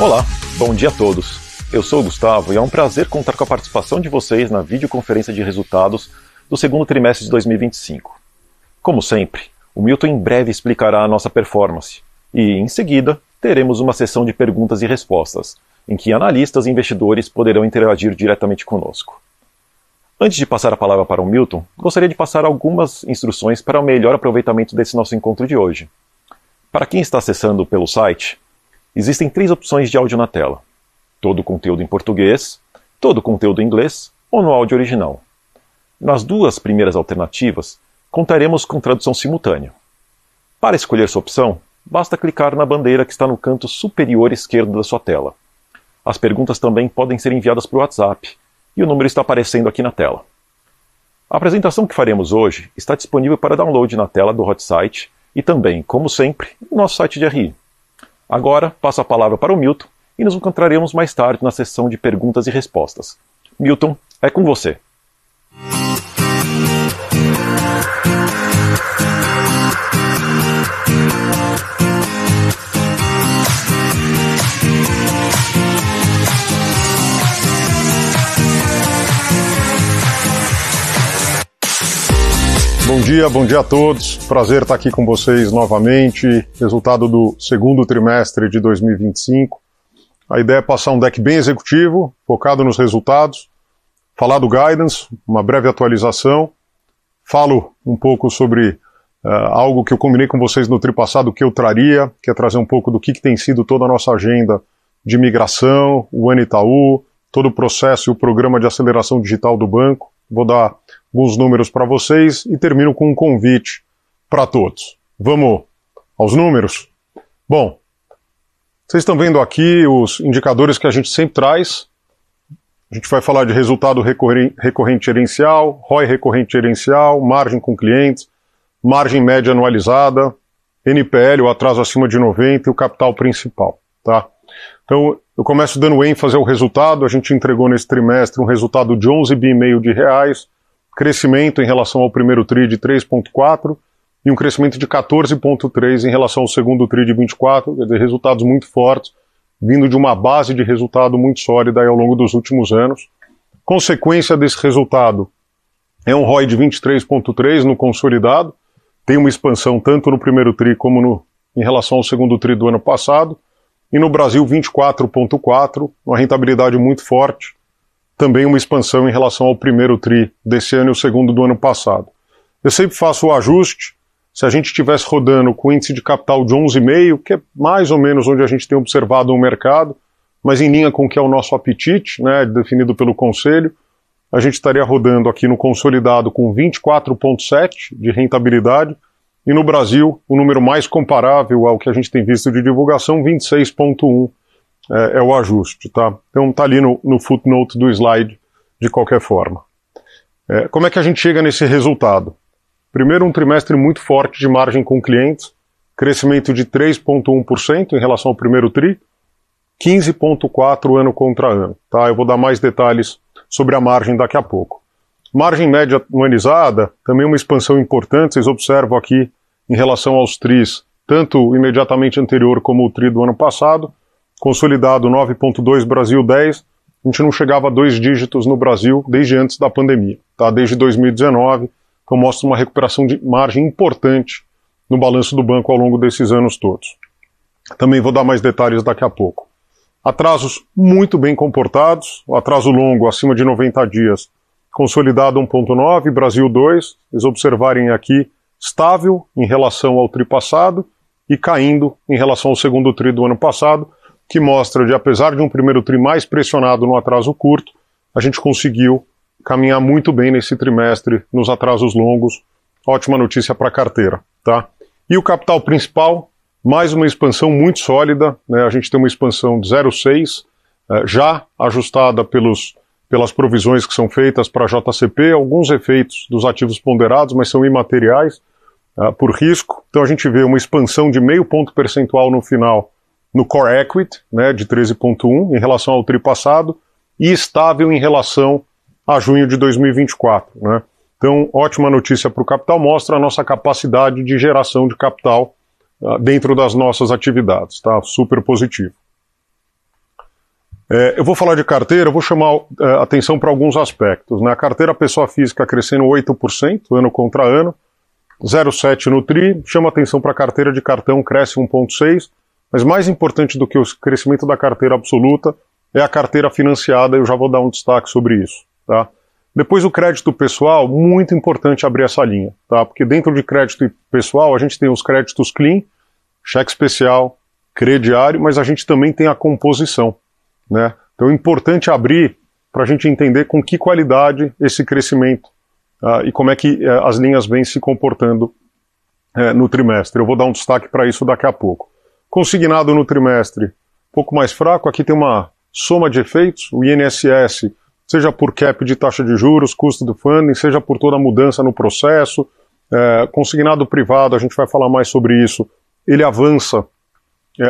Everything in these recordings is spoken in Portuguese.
Olá, bom dia a todos. Eu sou o Gustavo e é um prazer contar com a participação de vocês na videoconferência de resultados do segundo trimestre de 2025. Como sempre, o Milton em breve explicará a nossa performance e, em seguida, teremos uma sessão de perguntas e respostas, em que analistas e investidores poderão interagir diretamente conosco. Antes de passar a palavra para o Milton, gostaria de passar algumas instruções para o melhor aproveitamento desse nosso encontro de hoje. Para quem está acessando pelo site, existem 3 opções de áudio na tela: todo o conteúdo em português, todo o conteúdo em inglês ou no áudio original. Nas 2 primeiras alternativas, contaremos com tradução simultânea. Para escolher sua opção, basta clicar na bandeira que está no canto superior esquerdo da sua tela. As perguntas também podem ser enviadas por WhatsApp, e o número está aparecendo aqui na tela. A apresentação que faremos hoje está disponível para download na tela do Hotsite e também, como sempre, no nosso site de RI. Agora, passo a palavra para o Milton e nos encontraremos mais tarde na sessão de perguntas e respostas. Milton, é com você. Bom dia a todos. Prazer estar aqui com vocês novamente. Resultado do segundo trimestre de 2025. A ideia é passar um deck bem executivo, focado nos resultados, falar do guidance, uma breve atualização. Falo um pouco sobre algo que eu combinei com vocês no tri passado que eu traria, que é trazer um pouco do que tem sido toda a nossa agenda de migração, o Ano Itaú, todo o processo e o programa de aceleração digital do banco. Vou dar alguns números para vocês e termino com um convite para todos. Vamos aos números? Bom, vocês estão vendo aqui os indicadores que a gente sempre traz. A gente vai falar de resultado recorrente gerencial, ROI recorrente gerencial, margem com clientes, margem média anualizada, NPL, o atraso acima de 90 e o capital principal. Tá? Então, eu começo dando ênfase ao resultado. A gente entregou nesse trimestre um resultado de 11,5 bilhões de reais, crescimento em relação ao primeiro TRI de 3,4 e um crescimento de 14,3 em relação ao segundo TRI de 24, quer dizer, resultados muito fortes, vindo de uma base de resultado muito sólida ao longo dos últimos anos. Consequência desse resultado é um ROI de 23,3 no consolidado, tem uma expansão tanto no primeiro TRI como em relação ao segundo TRI do ano passado, e no Brasil 24,4, uma rentabilidade muito forte, também uma expansão em relação ao primeiro TRI desse ano e o segundo do ano passado. Eu sempre faço o ajuste, se a gente estivesse rodando com índice de capital de 11,5, que é mais ou menos onde a gente tem observado o mercado, mas em linha com o que é o nosso apetite, né, definido pelo Conselho, a gente estaria rodando aqui no consolidado com 24,7 de rentabilidade, e no Brasil, o número mais comparável ao que a gente tem visto de divulgação, 26,1 é o ajuste, tá? Então tá ali no footnote do slide, de qualquer forma. Como é que a gente chega nesse resultado? Primeiro, um trimestre muito forte de margem com clientes, crescimento de 3,1% em relação ao primeiro TRI, 15,4% ano contra ano, tá? Eu vou dar mais detalhes sobre a margem daqui a pouco. Margem média anualizada, também uma expansão importante, vocês observam aqui em relação aos TRIs, tanto o imediatamente anterior como o TRI do ano passado, consolidado 9,2, Brasil 10, a gente não chegava a 2 dígitos no Brasil desde antes da pandemia, tá? Desde 2019, então mostra uma recuperação de margem importante no balanço do banco ao longo desses anos todos. Também vou dar mais detalhes daqui a pouco. Atrasos muito bem comportados, o atraso longo acima de 90 dias, consolidado 1,9, Brasil 2, vocês observarem aqui, estável em relação ao TRI passado e caindo em relação ao segundo TRI do ano passado, que mostra de, apesar de um primeiro TRI mais pressionado no atraso curto, a gente conseguiu caminhar muito bem nesse trimestre nos atrasos longos. Ótima notícia para a carteira, tá? E o capital principal, mais uma expansão muito sólida, né? A gente tem uma expansão de 0,6, já ajustada pelas provisões que são feitas para a JCP, alguns efeitos dos ativos ponderados, mas são imateriais, por risco. Então a gente vê uma expansão de 0,5 ponto percentual no final no Core Equity, né, de 13,1 em relação ao tri passado, e estável em relação a junho de 2024. Né? Então, ótima notícia para o capital, mostra a nossa capacidade de geração de capital dentro das nossas atividades. Tá? Super positivo. Eu vou falar de carteira, eu vou chamar atenção para alguns aspectos. Né? A carteira pessoa física crescendo 8%, ano contra ano, 0,7% no TRI, chama atenção para a carteira de cartão, cresce 1,6%, mas mais importante do que o crescimento da carteira absoluta é a carteira financiada, eu já vou dar um destaque sobre isso. Tá? Depois o crédito pessoal, muito importante abrir essa linha, tá? Porque dentro de crédito pessoal a gente tem os créditos clean, cheque especial, crediário, mas a gente também tem a composição. Né? Então é importante abrir para a gente entender com que qualidade esse crescimento e como é que as linhas vêm se comportando no trimestre. Eu vou dar um destaque para isso daqui a pouco. Consignado no trimestre, um pouco mais fraco, aqui tem uma soma de efeitos, o INSS, seja por cap de taxa de juros, custo do funding, seja por toda a mudança no processo, consignado privado, a gente vai falar mais sobre isso, ele avança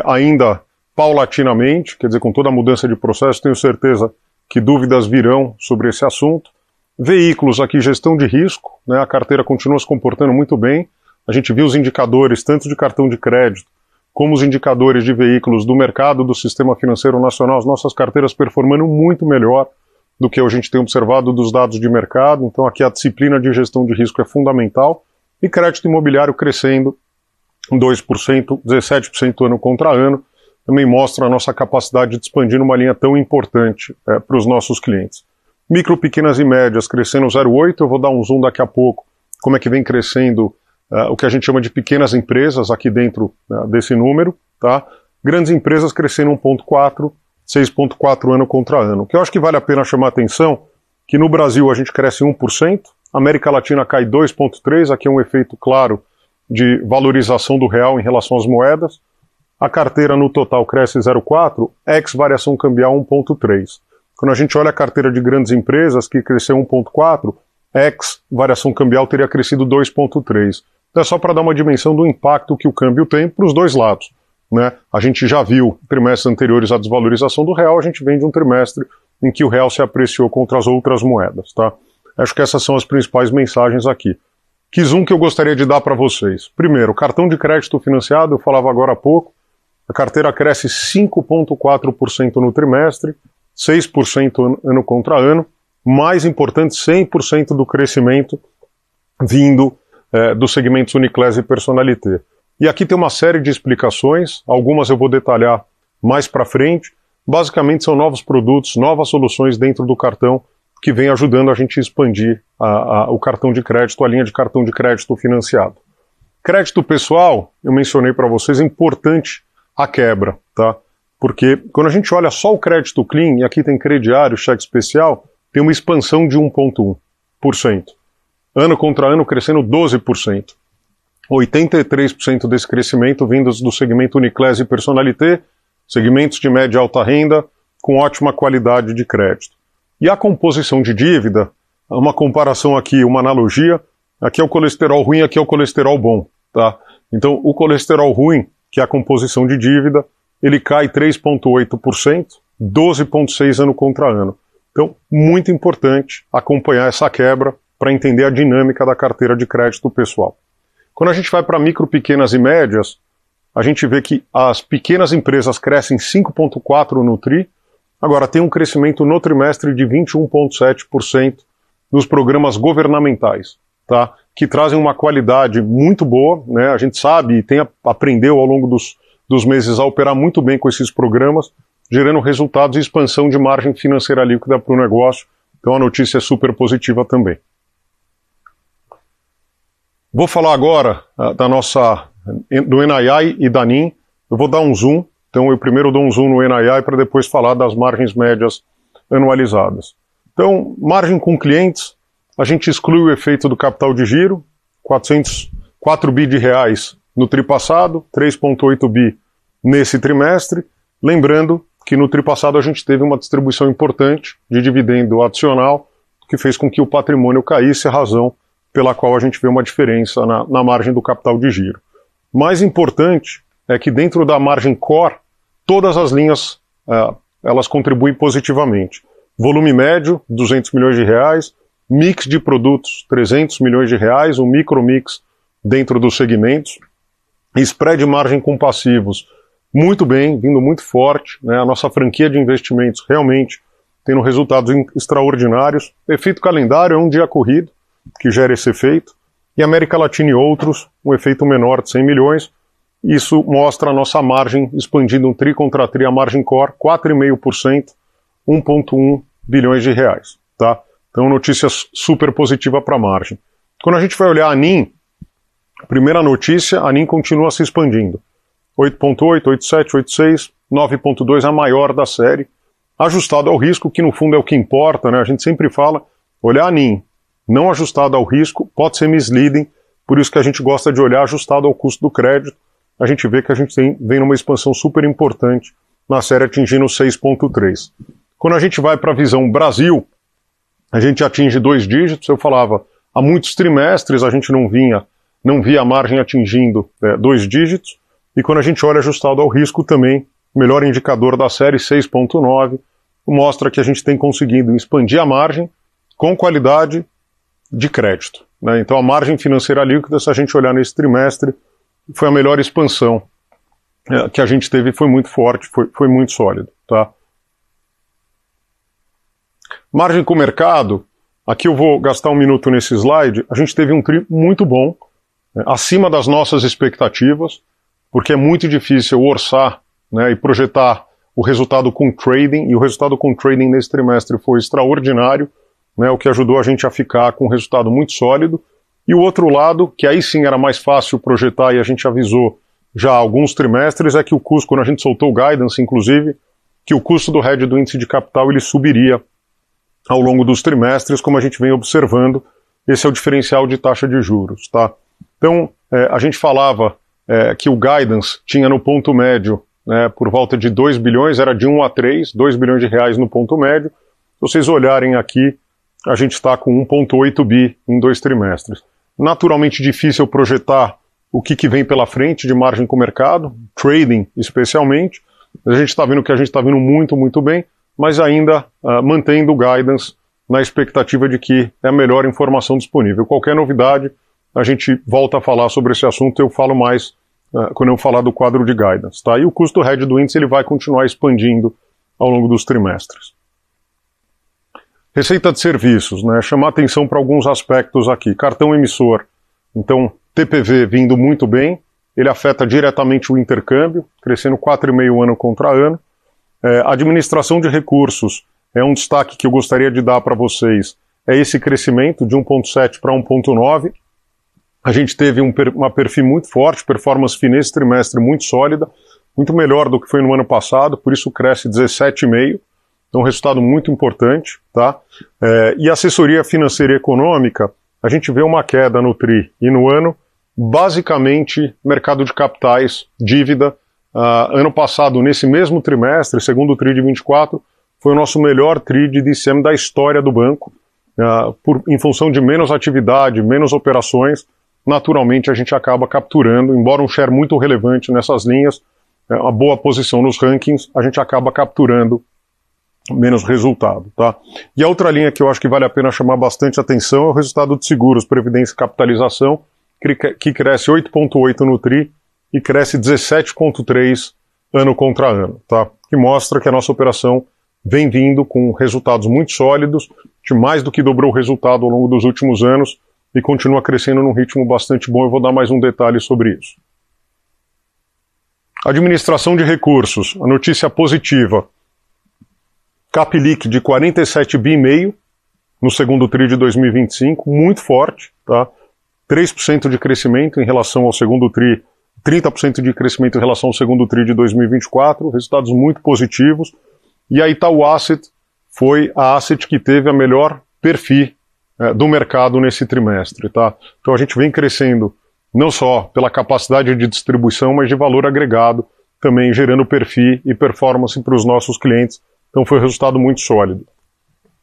ainda paulatinamente, quer dizer, com toda a mudança de processo, tenho certeza que dúvidas virão sobre esse assunto. Veículos, aqui gestão de risco, né, a carteira continua se comportando muito bem, a gente viu os indicadores, tanto de cartão de crédito, como os indicadores de veículos do mercado do sistema financeiro nacional, as nossas carteiras performando muito melhor do que a gente tem observado dos dados de mercado. Então aqui a disciplina de gestão de risco é fundamental. E crédito imobiliário crescendo 2%, 17% ano contra ano, também mostra a nossa capacidade de expandir numa linha tão importante para os nossos clientes. Micro, pequenas e médias crescendo 0,8%, eu vou dar um zoom daqui a pouco, como é que vem crescendo o que a gente chama de pequenas empresas aqui dentro desse número, tá? Grandes empresas crescendo 1,4%, 6,4% ano contra ano. O que eu acho que vale a pena chamar a atenção, que no Brasil a gente cresce 1%, América Latina cai 2,3%, aqui é um efeito claro de valorização do real em relação às moedas. A carteira no total cresce 0,4%, ex variação cambial 1,3%. Quando a gente olha a carteira de grandes empresas, que cresceu 1,4%, ex variação cambial teria crescido 2,3%. Então é só para dar uma dimensão do impacto que o câmbio tem para os dois lados. Né? A gente já viu trimestres anteriores à desvalorização do real, a gente vem de um trimestre em que o real se apreciou contra as outras moedas. Tá? Acho que essas são as principais mensagens aqui. Que zoom que eu gostaria de dar para vocês. Primeiro, cartão de crédito financiado, eu falava agora há pouco, a carteira cresce 5,4% no trimestre, 6% ano contra ano, mais importante, 100% do crescimento vindo dos segmentos Uniclass e Personnalité. E aqui tem uma série de explicações, algumas eu vou detalhar mais para frente. Basicamente são novos produtos, novas soluções dentro do cartão que vem ajudando a gente a expandir o cartão de crédito, a linha de cartão de crédito financiado. Crédito pessoal, eu mencionei para vocês, é importante a quebra, tá? Porque quando a gente olha só o crédito clean, e aqui tem crediário, cheque especial, tem uma expansão de 1,1%. Ano contra ano crescendo 12%. 83% desse crescimento vindos do segmento Uniclass e Personnalité, segmentos de média e alta renda, com ótima qualidade de crédito. E a composição de dívida, uma comparação aqui, uma analogia, aqui é o colesterol ruim, aqui é o colesterol bom. Tá? Então, o colesterol ruim, que é a composição de dívida, ele cai 3,8%, 12,6% ano contra ano. Então, muito importante acompanhar essa quebra para entender a dinâmica da carteira de crédito pessoal. Quando a gente vai para micro, pequenas e médias, a gente vê que as pequenas empresas crescem 5,4% no TRI, agora tem um crescimento no trimestre de 21,7% nos programas governamentais, tá? Que trazem uma qualidade muito boa, né? A gente sabe e aprendeu ao longo dos meses a operar muito bem com esses programas, gerando resultados e expansão de margem financeira líquida para o negócio. Então a notícia é super positiva também. Vou falar agora do NII e da NIM. Eu vou dar um zoom. Então eu primeiro dou um zoom no NII para depois falar das margens médias anualizadas. Então, margem com clientes, a gente exclui o efeito do capital de giro, 4 bi de reais no tri passado, 3,8 bi nesse trimestre. Lembrando que no tri passado a gente teve uma distribuição importante de dividendo adicional, que fez com que o patrimônio caísse, a razão pela qual a gente vê uma diferença na margem do capital de giro. Mais importante é que dentro da margem core, todas as linhas elas contribuem positivamente. Volume médio, 200 milhões de reais, mix de produtos, 300 milhões de reais, um micromix dentro dos segmentos, spread margem com passivos, muito bem, vindo muito forte, né? A nossa franquia de investimentos realmente tendo resultados extraordinários. Efeito calendário é um dia corrido, que gera esse efeito, e América Latina e outros, um efeito menor de 100 milhões, isso mostra a nossa margem expandindo um tri contra tri, a margem core, 4,5%, 1,1 bilhões de reais, tá? Então, notícia super positiva para a margem. Quando a gente vai olhar a NIM, primeira notícia, a NIM continua se expandindo. 8,8, 8,7, 8,6, 9,2 a maior da série, ajustado ao risco, que no fundo é o que importa, né? A gente sempre fala, olhar a NIM não ajustado ao risco pode ser misleading, por isso que a gente gosta de olhar ajustado ao custo do crédito. A gente vê que a gente vem numa expansão super importante na série atingindo 6,3. Quando a gente vai para a visão Brasil, a gente atinge 2 dígitos, eu falava, há muitos trimestres a gente não via a margem atingindo 2 dígitos, e quando a gente olha ajustado ao risco também, o melhor indicador da série, 6,9, mostra que a gente tem conseguido expandir a margem com qualidade de crédito, né? Então a margem financeira líquida, se a gente olhar nesse trimestre, foi a melhor expansão que a gente teve, foi muito forte, foi muito sólido, tá? Margem com o mercado, aqui eu vou gastar um minuto nesse slide, a gente teve um tri muito bom, acima das nossas expectativas, porque é muito difícil orçar, né, e projetar o resultado com trading, e o resultado com trading nesse trimestre foi extraordinário, né, o que ajudou a gente a ficar com um resultado muito sólido. E o outro lado, que aí sim era mais fácil projetar e a gente avisou já há alguns trimestres, é que o custo, quando a gente soltou o guidance, inclusive, que o custo do hedge do índice de capital ele subiria ao longo dos trimestres, como a gente vem observando. Esse é o diferencial de taxa de juros, tá? Então, a gente falava que o guidance tinha no ponto médio, né, por volta de 2 bilhões, era de 1 a 3, 2 bilhões de reais no ponto médio. Se vocês olharem aqui, a gente está com 1,8 bi em 2 trimestres. Naturalmente difícil projetar o que vem pela frente de margem com o mercado, trading especialmente. A gente está vendo que a gente está vindo muito, muito bem, mas ainda mantendo o guidance na expectativa de que é a melhor informação disponível. Qualquer novidade, a gente volta a falar sobre esse assunto, eu falo mais quando eu falar do quadro de guidance, tá? E o custo hedge do índice ele vai continuar expandindo ao longo dos trimestres. Receita de serviços, né? Chamar atenção para alguns aspectos aqui. Cartão emissor, então TPV vindo muito bem, ele afeta diretamente o intercâmbio, crescendo 4,5 ano contra ano. Administração de recursos é um destaque que eu gostaria de dar para vocês, é esse crescimento de 1,7 para 1,9. A gente teve uma perfil muito forte, performance fee nesse trimestre muito sólida, muito melhor do que foi no ano passado, por isso cresce 17,5%. Então, um resultado muito importante, tá? E assessoria financeira e econômica, a gente vê uma queda no TRI e no ano, basicamente mercado de capitais, dívida. Ano passado, nesse mesmo trimestre, segundo TRI de 24, foi o nosso melhor TRI de DCM da história do banco. Em função de menos atividade, menos operações, naturalmente a gente acaba capturando, embora um share muito relevante nessas linhas, uma boa posição nos rankings, a gente acaba capturando menos resultado, tá? E a outra linha que eu acho que vale a pena chamar bastante atenção é o resultado de seguros, previdência e capitalização, que cresce 8,8 no TRI e cresce 17,3 ano contra ano, tá? Que mostra que a nossa operação vem vindo com resultados muito sólidos, de mais do que dobrou o resultado ao longo dos últimos anos e continua crescendo num ritmo bastante bom. Eu vou dar mais um detalhe sobre isso. Administração de recursos, a notícia positiva. Capilic de 47,5 bi no segundo TRI de 2025, muito forte, tá? 3% de crescimento em relação ao segundo TRI, 30% de crescimento em relação ao segundo TRI de 2024, resultados muito positivos. E a Itaú Asset foi a asset que teve a melhor perfil do mercado nesse trimestre, tá? Então a gente vem crescendo não só pela capacidade de distribuição, mas de valor agregado, também gerando perfil e performance para os nossos clientes. Então foi um resultado muito sólido.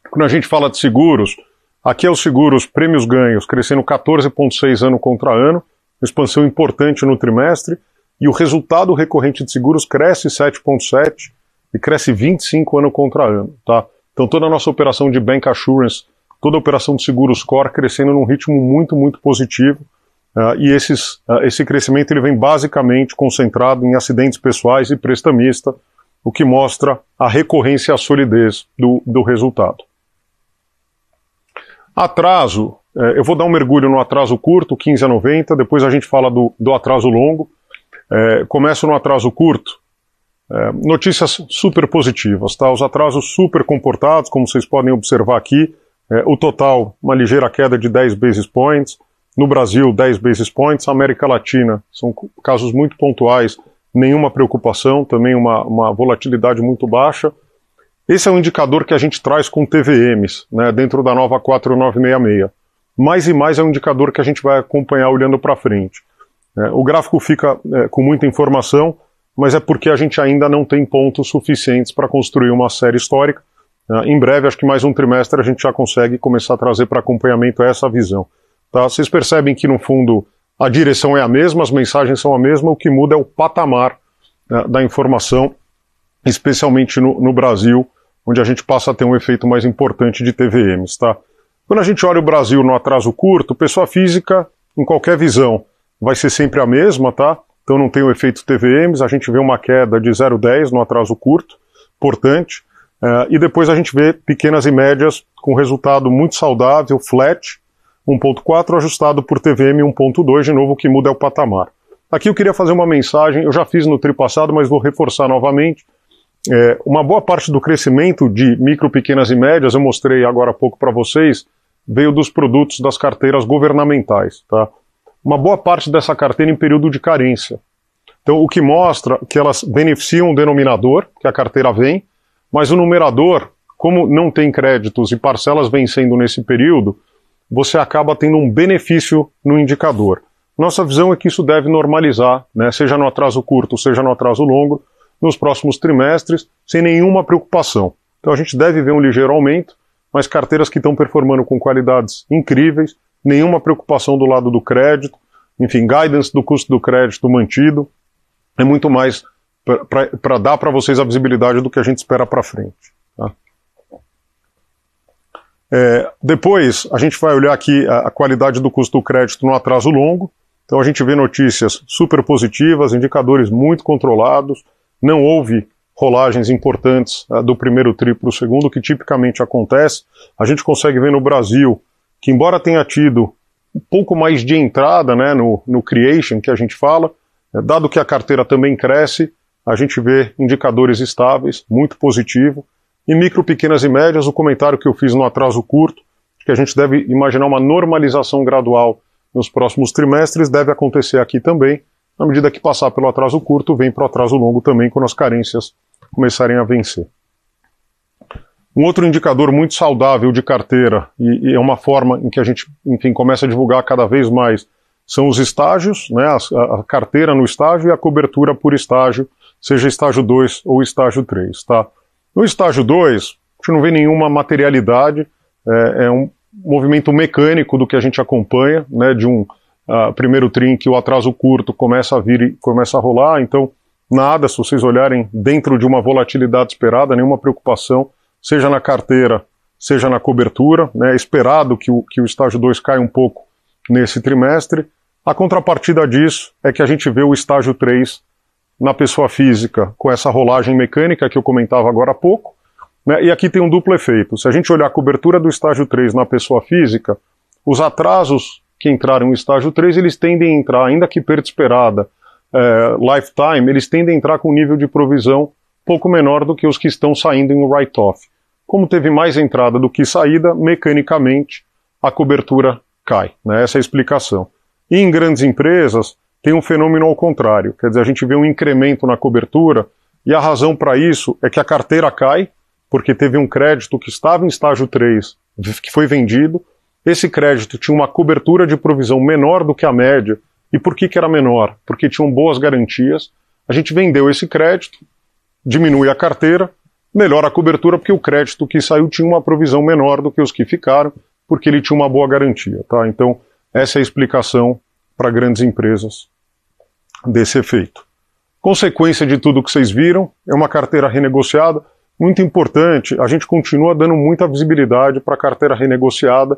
Quando a gente fala de seguros, Aqui é os seguros prêmios ganhos, crescendo 14,6% ano contra ano, expansão importante no trimestre, e o resultado recorrente de seguros cresce 7,7% e cresce 25% ano contra ano. Tá? Então toda a nossa operação de bancassurance, toda a operação de seguros core crescendo num ritmo muito, muito positivo, e esse crescimento ele vem basicamente concentrado em acidentes pessoais e prestamista, o que mostra a recorrência e a solidez do resultado. Atraso, eu vou dar um mergulho no atraso curto, 15 a 90, depois a gente fala do atraso longo. Começo no atraso curto. Notícias super positivas, tá? Os atrasos super comportados, como vocês podem observar aqui. O total, uma ligeira queda de 10 basis points. No Brasil, 10 basis points. América Latina, são casos muito pontuais, nenhuma preocupação, também uma volatilidade muito baixa. Esse é um indicador que a gente traz com TVMs, né, dentro da nova 4966. Mais e mais é um indicador que a gente vai acompanhar olhando para frente. O gráfico fica com muita informação, mas é porque a gente ainda não tem pontos suficientes para construir uma série histórica. Em breve, acho que mais um trimestre, a gente já consegue começar a trazer para acompanhamento essa visão. Tá? Vocês percebem que, no fundo, a direção é a mesma, as mensagens são a mesma, o que muda é o patamar da informação, especialmente no Brasil, onde a gente passa a ter um efeito mais importante de TVMs. Tá? Quando a gente olha o Brasil no atraso curto, pessoa física, em qualquer visão, vai ser sempre a mesma, tá? Então não tem o efeito TVMs, a gente vê uma queda de 0,10 no atraso curto, importante, e depois a gente vê pequenas e médias com resultado muito saudável, flat, 1,4, ajustado por TVM 1,2, de novo o que muda é o patamar. Aqui eu queria fazer uma mensagem, eu já fiz no tri passado, mas vou reforçar novamente. Uma boa parte do crescimento de micro, pequenas e médias, eu mostrei agora há pouco para vocês, veio dos produtos das carteiras governamentais, tá? Uma boa parte dessa carteira em período de carência. Então, o que mostra que elas beneficiam o denominador, que a carteira vem, mas o numerador, como não tem créditos e parcelas vencendo nesse período, você acaba tendo um benefício no indicador. Nossa visão é que isso deve normalizar, né, seja no atraso curto, seja no atraso longo, nos próximos trimestres, sem nenhuma preocupação. Então a gente deve ver um ligeiro aumento, mas carteiras que estão performando com qualidades incríveis, nenhuma preocupação do lado do crédito, enfim, guidance do custo do crédito mantido, é muito mais para dar para vocês a visibilidade do que a gente espera para frente. Tá? Depois, a gente vai olhar aqui a qualidade do custo do crédito no atraso longo, então a gente vê notícias super positivas, indicadores muito controlados, não houve rolagens importantes do primeiro tri para o segundo, que tipicamente acontece. A gente consegue ver no Brasil que, embora tenha tido um pouco mais de entrada, né, no creation, que a gente fala, dado que a carteira também cresce, a gente vê indicadores estáveis, muito positivo. E micro, pequenas e médias, o comentário que eu fiz no atraso curto, que a gente deve imaginar uma normalização gradual nos próximos trimestres, deve acontecer aqui também. À medida que passar pelo atraso curto, vem para o atraso longo também, quando as carências começarem a vencer. Um outro indicador muito saudável de carteira, e é uma forma em que a gente, enfim, começa a divulgar cada vez mais, são os estágios, né, a carteira no estágio e a cobertura por estágio, seja estágio 2 ou estágio 3. Tá? No estágio 2, a gente não vê nenhuma materialidade, é um movimento mecânico do que a gente acompanha, né, de um primeiro tri em que o atraso curto começa a vir e começa a rolar, então nada, se vocês olharem dentro de uma volatilidade esperada, nenhuma preocupação, seja na carteira, seja na cobertura, né, é esperado que o estágio 2 caia um pouco nesse trimestre. A contrapartida disso é que a gente vê o estágio 3 na pessoa física com essa rolagem mecânica que eu comentava agora há pouco, né, e aqui tem um duplo efeito. Se a gente olhar a cobertura do estágio 3 na pessoa física, os atrasos que entraram no estágio 3, eles tendem a entrar, ainda que perda esperada, lifetime, eles tendem a entrar com um nível de provisão pouco menor do que os que estão saindo em write-off. Como teve mais entrada do que saída, mecanicamente a cobertura cai, né? Essa é a explicação. E em grandes empresas tem um fenômeno ao contrário, quer dizer, a gente vê um incremento na cobertura e a razão para isso é que a carteira cai, porque teve um crédito que estava em estágio 3, que foi vendido, esse crédito tinha uma cobertura de provisão menor do que a média. E por que era menor? Porque tinham boas garantias, a gente vendeu esse crédito, diminui a carteira, melhora a cobertura porque o crédito que saiu tinha uma provisão menor do que os que ficaram, porque ele tinha uma boa garantia, tá? Então, essa é a explicação para grandes empresas desse efeito. Consequência de tudo que vocês viram, é uma carteira renegociada, muito importante, a gente continua dando muita visibilidade para a carteira renegociada,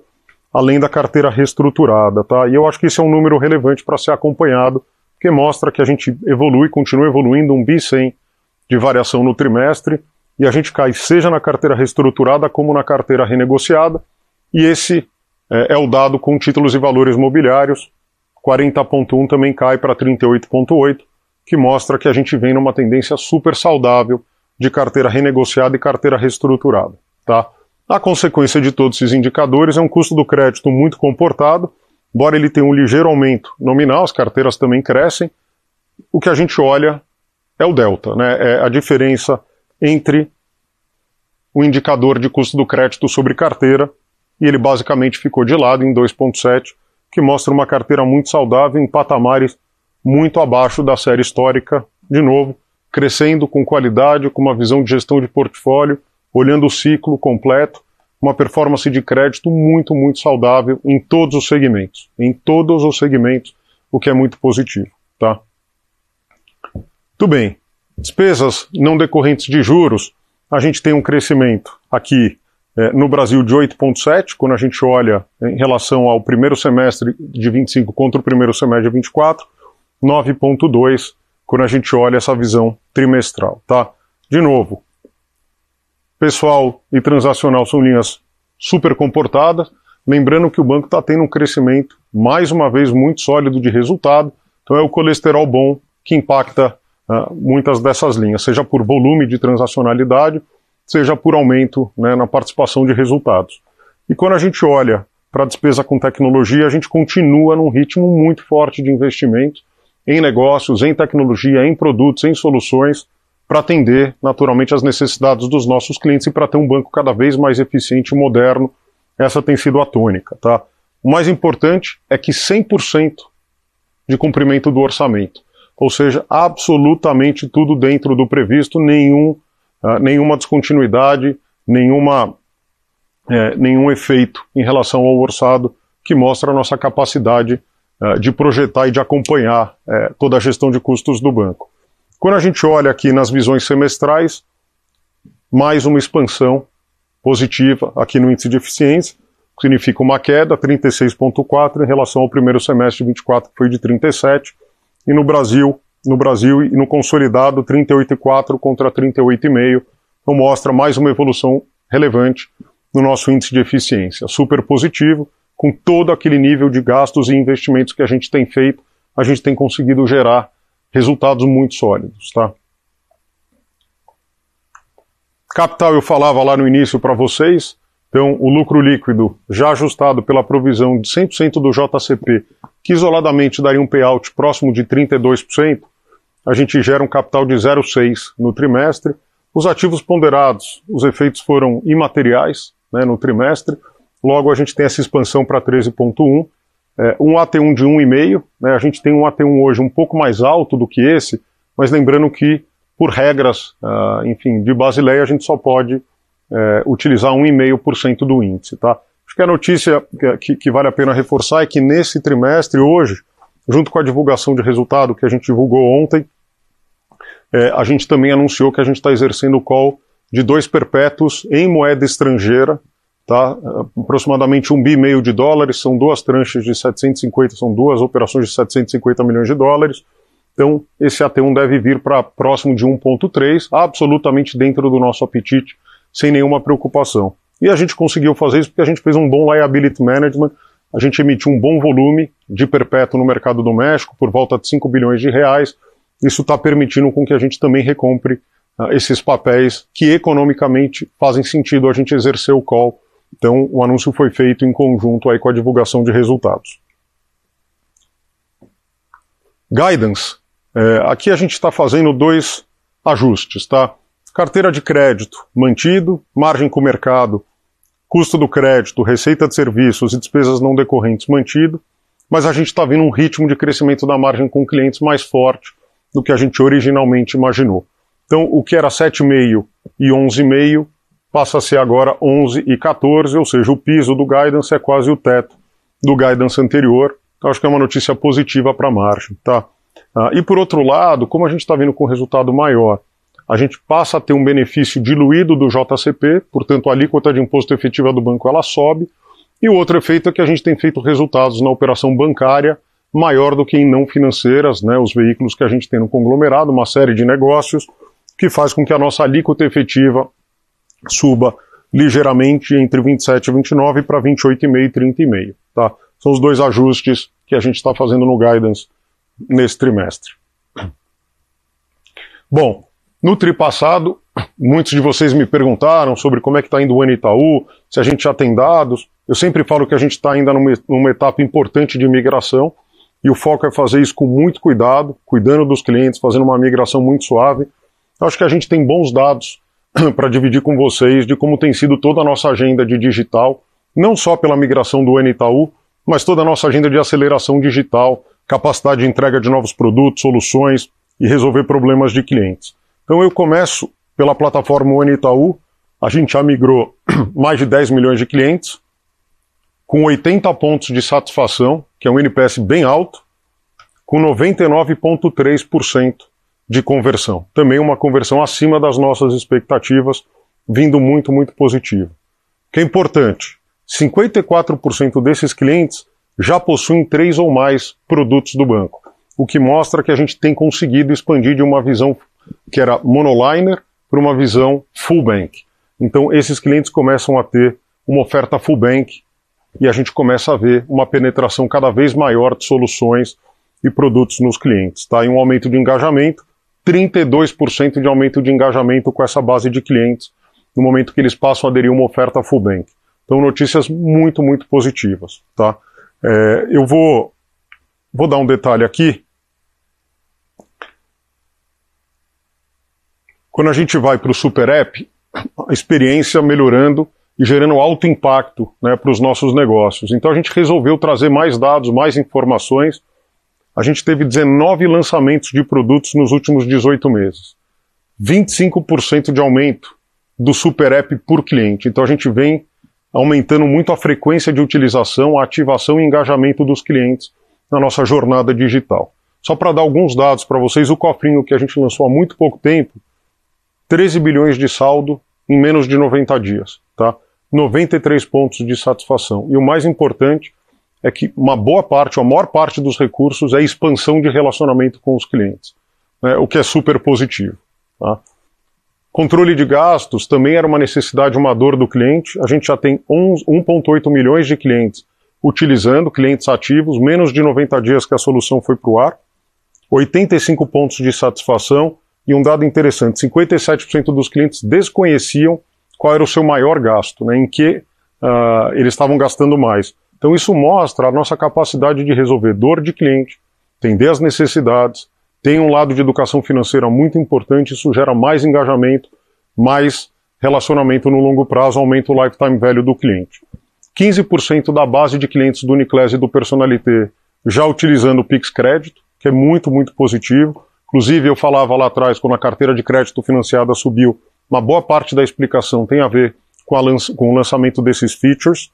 além da carteira reestruturada, tá? E eu acho que isso é um número relevante para ser acompanhado, porque mostra que a gente evolui, continua evoluindo 1 bi 100 de variação no trimestre, e a gente cai seja na carteira reestruturada como na carteira renegociada, e esse é o dado com títulos e valores mobiliários, 40.1 também cai para 38.8, que mostra que a gente vem numa tendência super saudável de carteira renegociada e carteira reestruturada, tá? A consequência de todos esses indicadores é um custo do crédito muito comportado, embora ele tenha um ligeiro aumento nominal, as carteiras também crescem, o que a gente olha é o delta, né? É a diferença entre o indicador de custo do crédito sobre carteira, e ele basicamente ficou de lado em 2.7, que mostra uma carteira muito saudável em patamares muito abaixo da série histórica, de novo, crescendo com qualidade, com uma visão de gestão de portfólio, olhando o ciclo completo, uma performance de crédito muito, muito saudável em todos os segmentos, o que é muito positivo, tá? Tudo bem, despesas não decorrentes de juros, a gente tem um crescimento aqui no Brasil de 8,7, quando a gente olha em relação ao primeiro semestre de 25 contra o primeiro semestre de 24, 9,2 quando a gente olha essa visão trimestral, tá? De novo, pessoal e transacional são linhas super comportadas, lembrando que o banco está tendo um crescimento, mais uma vez, muito sólido de resultado, então é o colesterol bom que impacta muitas dessas linhas, seja por volume de transacionalidade, seja por aumento, né, na participação de resultados. E quando a gente olha para a despesa com tecnologia, a gente continua num ritmo muito forte de investimento em negócios, em tecnologia, em produtos, em soluções, para atender naturalmente as necessidades dos nossos clientes e para ter um banco cada vez mais eficiente e moderno. Essa tem sido a tônica, tá? O mais importante é que 100% de cumprimento do orçamento, ou seja, absolutamente tudo dentro do previsto, nenhuma descontinuidade, nenhum efeito em relação ao orçado, que mostra a nossa capacidade de projetar e de acompanhar toda a gestão de custos do banco. Quando a gente olha aqui nas visões semestrais, mais uma expansão positiva aqui no índice de eficiência, que significa uma queda, 36,4 em relação ao primeiro semestre de 24, que foi de 37, e no Brasil e no consolidado 38,4 contra 38,5, então mostra mais uma evolução relevante no nosso índice de eficiência, super positivo, com todo aquele nível de gastos e investimentos que a gente tem feito, a gente tem conseguido gerar resultados muito sólidos, tá? Capital eu falava lá no início para vocês, então o lucro líquido já ajustado pela provisão de 100% do JCP, que isoladamente daria um payout próximo de 32%, a gente gera um capital de 0,6 no trimestre. Os ativos ponderados, os efeitos foram imateriais, né, no trimestre, logo a gente tem essa expansão para 13,1, um AT1 de 1,5, né, a gente tem um AT1 hoje um pouco mais alto do que esse, mas lembrando que, por regras, de Basileia, a gente só pode utilizar 1,5% do índice, tá? Acho que a notícia que vale a pena reforçar é que nesse trimestre, hoje, junto com a divulgação de resultado que a gente divulgou ontem, a gente também anunciou que a gente está exercendo o call de 2 perpétuos em moeda estrangeira, tá? Aproximadamente $1,5 bilhão, são 2 tranches de 750, são 2 operações de 750 milhões de dólares. Então, esse AT1 deve vir para próximo de 1,3, absolutamente dentro do nosso apetite, sem nenhuma preocupação. E a gente conseguiu fazer isso porque a gente fez um bom liability management, a gente emitiu um bom volume de perpétuo no mercado doméstico, por volta de 5 bilhões de reais. Isso está permitindo com que a gente também recompre esses papéis que economicamente fazem sentido a gente exercer o call. Então, o anúncio foi feito em conjunto aí com a divulgação de resultados. Guidance. Aqui a gente está fazendo 2 ajustes, tá? Carteira de crédito mantido, margem com o mercado, custo do crédito, receita de serviços e despesas não decorrentes mantido, mas a gente está vendo um ritmo de crescimento da margem com clientes mais forte do que a gente originalmente imaginou. Então, o que era 7,5 e 11,5 passa a ser agora 11,14, ou seja, o piso do guidance é quase o teto do guidance anterior. Então, acho que é uma notícia positiva para a margem, tá? E por outro lado, como a gente está vindo com resultado maior, a gente passa a ter um benefício diluído do JCP, portanto a alíquota de imposto efetiva do banco ela sobe, e o outro efeito é que a gente tem feito resultados na operação bancária maior do que em não financeiras, né, os veículos que a gente tem no conglomerado, uma série de negócios, que faz com que a nossa alíquota efetiva suba ligeiramente entre 27 e 29 para 28,5 e 30,5. Tá? São os dois ajustes que a gente está fazendo no guidance nesse trimestre. Bom, no tri passado, muitos de vocês me perguntaram sobre como é que está indo o ano Itaú, se a gente já tem dados. Eu sempre falo que a gente está ainda numa etapa importante de migração, e o foco é fazer isso com muito cuidado, cuidando dos clientes, fazendo uma migração muito suave. Eu acho que a gente tem bons dados para dividir com vocês de como tem sido toda a nossa agenda de digital, não só pela migração do ano Itaú, mas toda a nossa agenda de aceleração digital, capacidade de entrega de novos produtos, soluções e resolver problemas de clientes. Então eu começo pela plataforma One Itaú. A gente já migrou mais de 10 milhões de clientes, com 80 pontos de satisfação, que é um NPS bem alto, com 99,3% de conversão. Também uma conversão acima das nossas expectativas, vindo muito, muito positivo. O que é importante, 54% desses clientes já possuem 3 ou mais produtos do banco, o que mostra que a gente tem conseguido expandir de uma visão que era monoliner para uma visão full bank. Então esses clientes começam a ter uma oferta full bank e a gente começa a ver uma penetração cada vez maior de soluções e produtos nos clientes. Tá? E um aumento de engajamento, 32% de aumento de engajamento com essa base de clientes no momento que eles passam a aderir a uma oferta full bank. Então notícias muito, muito positivas. Tá? Eu vou dar um detalhe aqui. Quando a gente vai para o Super App, a experiência melhorando e gerando alto impacto, né, para os nossos negócios. Então a gente resolveu trazer mais dados, mais informações. A gente teve 19 lançamentos de produtos nos últimos 18 meses. 25% de aumento do Super App por cliente. Então a gente vem aumentando muito a frequência de utilização, a ativação e engajamento dos clientes na nossa jornada digital. Só para dar alguns dados para vocês, o cofrinho que a gente lançou há muito pouco tempo, 13 bilhões de saldo em menos de 90 dias. Tá? 93 pontos de satisfação. E o mais importante é que uma boa parte, a maior parte dos recursos é expansão de relacionamento com os clientes, né, o que é super positivo. Tá? Controle de gastos também era uma necessidade, uma dor do cliente. A gente já tem 1,8 milhões de clientes utilizando, clientes ativos, menos de 90 dias que a solução foi para o ar, 85 pontos de satisfação e um dado interessante, 57% dos clientes desconheciam qual era o seu maior gasto, né, em que eles estavam gastando mais. Então isso mostra a nossa capacidade de resolver dor de cliente, entender as necessidades, tem um lado de educação financeira muito importante, isso gera mais engajamento, mais relacionamento no longo prazo, aumenta o lifetime value do cliente. 15% da base de clientes do Uniclass e do Personalité já utilizando o Pix Crédito, que é muito, muito positivo. Inclusive eu falava lá atrás, quando a carteira de crédito financiada subiu, uma boa parte da explicação tem a ver com o lançamento desses features.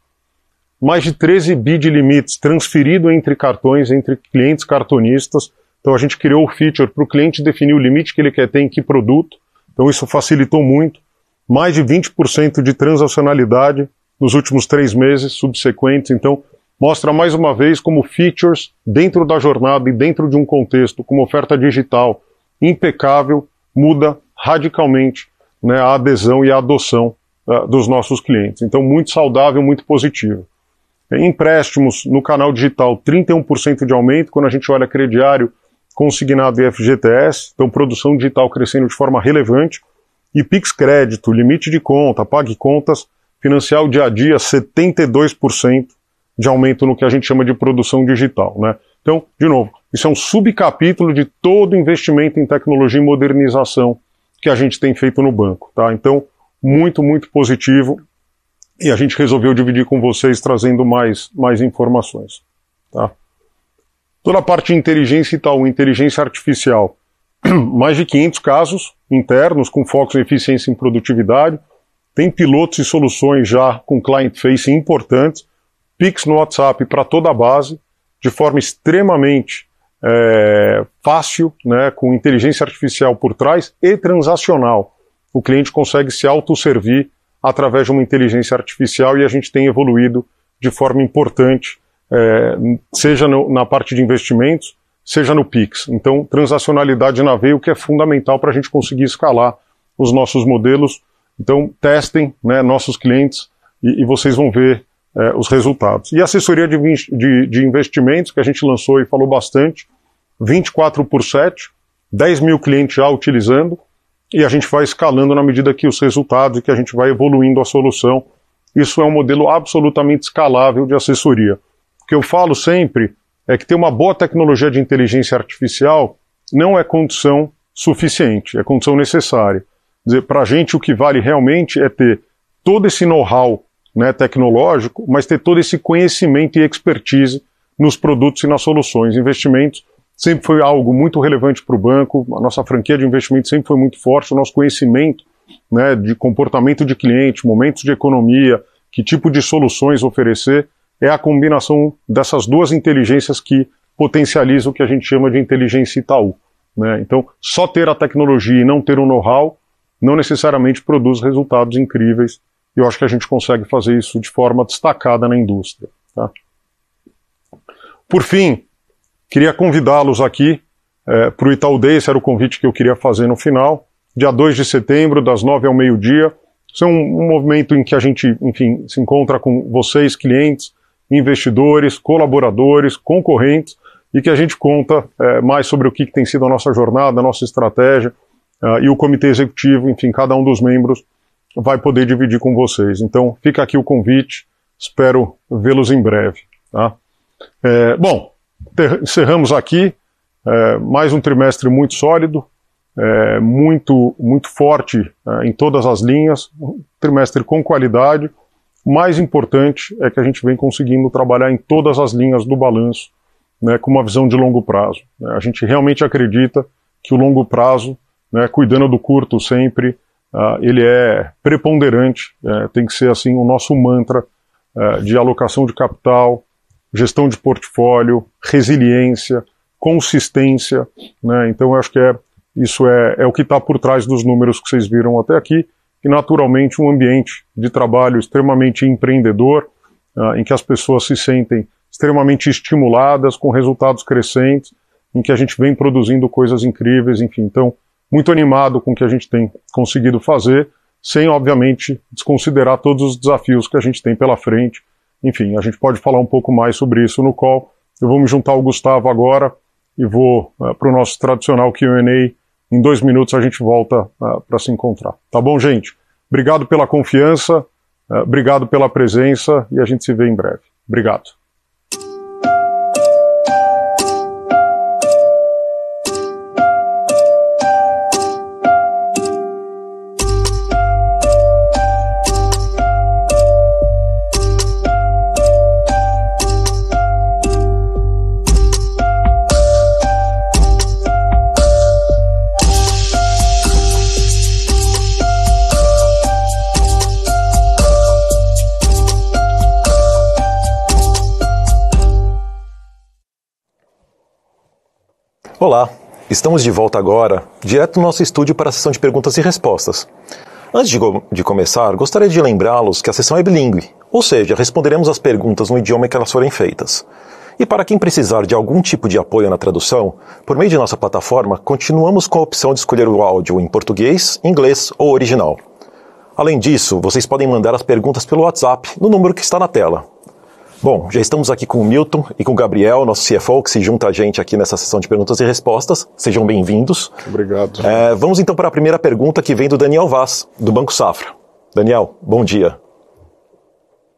Mais de 13 bi de limites transferido entre cartões, entre clientes cartonistas. Então a gente criou o feature para o cliente definir o limite que ele quer ter em que produto. Então isso facilitou muito. Mais de 20% de transacionalidade nos últimos 3 meses subsequentes. Então mostra mais uma vez como features dentro da jornada e dentro de um contexto, como oferta digital impecável, muda radicalmente, né, a adesão e a adoção dos nossos clientes. Então muito saudável, muito positivo. Empréstimos no canal digital, 31% de aumento, quando a gente olha crediário, consignado e FGTS, então produção digital crescendo de forma relevante, e Pix Crédito, limite de conta, pague contas, financiar o dia a dia, 72% de aumento no que a gente chama de produção digital, né? Então, de novo, isso é um subcapítulo de todo o investimento em tecnologia e modernização que a gente tem feito no banco, tá? Então, muito, muito positivo. E a gente resolveu dividir com vocês, trazendo mais informações. Tá? Toda a parte de inteligência Itaú, inteligência artificial, mais de 500 casos internos com focos em eficiência e produtividade, tem pilotos e soluções já com client-facing importantes, Pix no WhatsApp para toda a base, de forma extremamente fácil, né, com inteligência artificial por trás e transacional. O cliente consegue se autosservir através de uma inteligência artificial e a gente tem evoluído de forma importante, seja na parte de investimentos, seja no Pix. Então, transacionalidade na veia, o que é fundamental para a gente conseguir escalar os nossos modelos. Então, testem, né, nossos clientes e vocês vão ver os resultados. E a assessoria de investimentos, que a gente lançou e falou bastante, 24/7, 10 mil clientes já utilizando, e a gente vai escalando na medida que os resultados e que a gente vai evoluindo a solução. Isso é um modelo absolutamente escalável de assessoria. O que eu falo sempre é que ter uma boa tecnologia de inteligência artificial não é condição suficiente, é condição necessária. Para a gente o que vale realmente é ter todo esse know-how, né, tecnológico, mas ter todo esse conhecimento e expertise nos produtos e nas soluções. Investimentos sempre foi algo muito relevante para o banco, a nossa franquia de investimento sempre foi muito forte, o nosso conhecimento, né, de comportamento de cliente, momentos de economia, que tipo de soluções oferecer, é a combinação dessas duas inteligências que potencializam o que a gente chama de inteligência Itaú, né? Então, só ter a tecnologia e não ter o know-how não necessariamente produz resultados incríveis, e eu acho que a gente consegue fazer isso de forma destacada na indústria. Tá? Por fim, queria convidá-los aqui para o Itaú Day, esse era o convite que eu queria fazer no final, dia 2 de setembro, das 9 ao meio-dia. Isso é um movimento em que a gente, enfim, se encontra com vocês, clientes, investidores, colaboradores, concorrentes, e que a gente conta mais sobre o que tem sido a nossa jornada, a nossa estratégia, e o comitê executivo, enfim, cada um dos membros vai poder dividir com vocês. Então, fica aqui o convite, espero vê-los em breve. Tá? Bom, encerramos aqui, mais um trimestre muito sólido, muito forte em todas as linhas, um trimestre com qualidade. O mais importante é que a gente vem conseguindo trabalhar em todas as linhas do balanço, né, com uma visão de longo prazo. A gente realmente acredita que o longo prazo, né, cuidando do curto sempre, ele é preponderante, tem que ser assim o nosso mantra de alocação de capital, gestão de portfólio, resiliência, consistência, né? Então eu acho que isso é o que está por trás dos números que vocês viram até aqui, e naturalmente um ambiente de trabalho extremamente empreendedor, em que as pessoas se sentem extremamente estimuladas, com resultados crescentes, em que a gente vem produzindo coisas incríveis, enfim, então muito animado com o que a gente tem conseguido fazer, sem obviamente desconsiderar todos os desafios que a gente tem pela frente. Enfim, a gente pode falar um pouco mais sobre isso no call. Eu vou me juntar ao Gustavo agora e vou para o nosso tradicional Q&A. Em 2 minutos a gente volta para se encontrar. Tá bom, gente? Obrigado pela confiança, obrigado pela presença e a gente se vê em breve. Obrigado. Olá, estamos de volta agora, direto no nosso estúdio para a sessão de perguntas e respostas. Antes de começar, gostaria de lembrá-los que a sessão é bilíngue, ou seja, responderemos as perguntas no idioma em que elas forem feitas. E para quem precisar de algum tipo de apoio na tradução, por meio de nossa plataforma, continuamos com a opção de escolher o áudio em português, inglês ou original. Além disso, vocês podem mandar as perguntas pelo WhatsApp no número que está na tela. Bom, já estamos aqui com o Milton e com o Gabriel, nosso CFO, que se junta a gente aqui nessa sessão de perguntas e respostas. Sejam bem-vindos. Obrigado. Vamos então para a primeira pergunta, que vem do Daniel Vaz, do Banco Safra. Daniel, bom dia.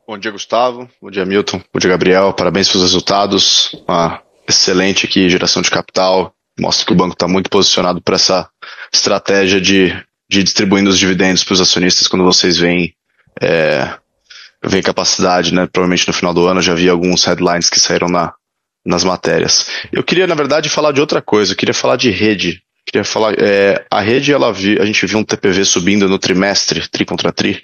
Bom dia, Gustavo. Bom dia, Milton. Bom dia, Gabriel. Parabéns pelos resultados. Uma excelente aqui geração de capital. Mostra que o banco está muito posicionado para essa estratégia de distribuindo os dividendos para os acionistas quando vocês veem capacidade, né? Provavelmente no final do ano eu já vi alguns headlines que saíram nas matérias. Eu queria, na verdade, falar de outra coisa. Eu queria falar de rede. A rede, a gente viu um TPV subindo no trimestre, tri contra tri,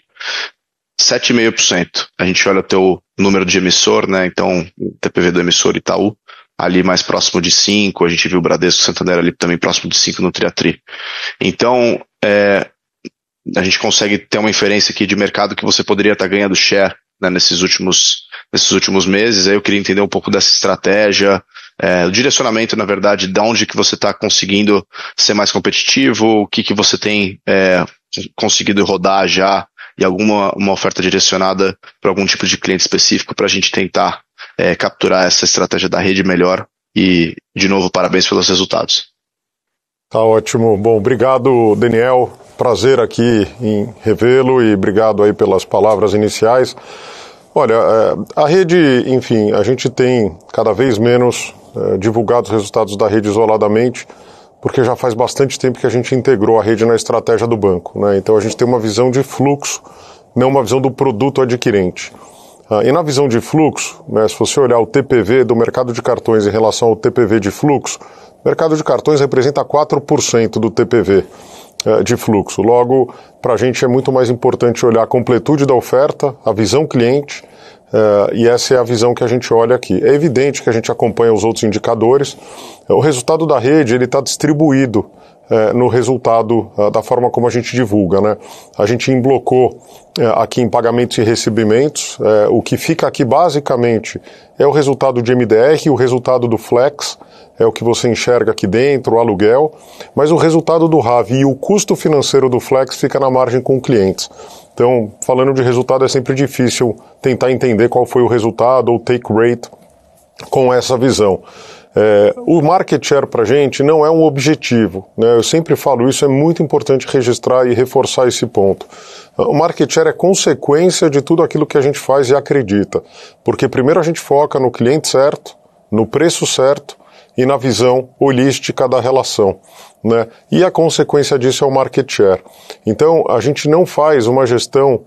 7,5%. A gente olha o teu número de emissor, né? Então, o TPV do emissor Itaú, ali mais próximo de 5%, a gente viu o Bradesco Santander ali também próximo de 5% no Triatri. Então, a gente consegue ter uma inferência aqui de mercado que você poderia estar ganhando share, né, nesses últimos meses. Aí eu queria entender um pouco dessa estratégia, o direcionamento, na verdade, de onde que você está conseguindo ser mais competitivo, o que você tem conseguido rodar já, e uma oferta direcionada para algum tipo de cliente específico para a gente tentar capturar essa estratégia da rede melhor. E, de novo, parabéns pelos resultados. Tá ótimo. Bom, obrigado, Daniel. Prazer aqui em revê-lo e obrigado aí pelas palavras iniciais. Olha, a rede, enfim, a gente tem cada vez menos divulgado os resultados da rede isoladamente, porque já faz bastante tempo que a gente integrou a rede na estratégia do banco, né? Então a gente tem uma visão de fluxo, não uma visão do produto adquirente. E na visão de fluxo, né, se você olhar o TPV do mercado de cartões em relação ao TPV de fluxo, o mercado de cartões representa 4% do TPV de fluxo. Logo, para a gente é muito mais importante olhar a completude da oferta, a visão cliente, e essa é a visão que a gente olha aqui. É evidente que a gente acompanha os outros indicadores. O resultado da rede ele está distribuído no resultado da forma como a gente divulga, né? A gente emblocou aqui em pagamentos e recebimentos. O que fica aqui basicamente é o resultado de MDR e o resultado do Flex, é o que você enxerga aqui dentro, o aluguel, mas o resultado do RAV e o custo financeiro do Flex fica na margem com clientes. Então, falando de resultado, é sempre difícil tentar entender qual foi o resultado ou take rate com essa visão. O market share para a gente não é um objetivo, né? Eu sempre falo isso, é muito importante registrar e reforçar esse ponto. O market share é consequência de tudo aquilo que a gente faz e acredita, porque primeiro a gente foca no cliente certo, no preço certo e na visão holística da relação, né? E a consequência disso é o market share. Então, a gente não faz uma gestão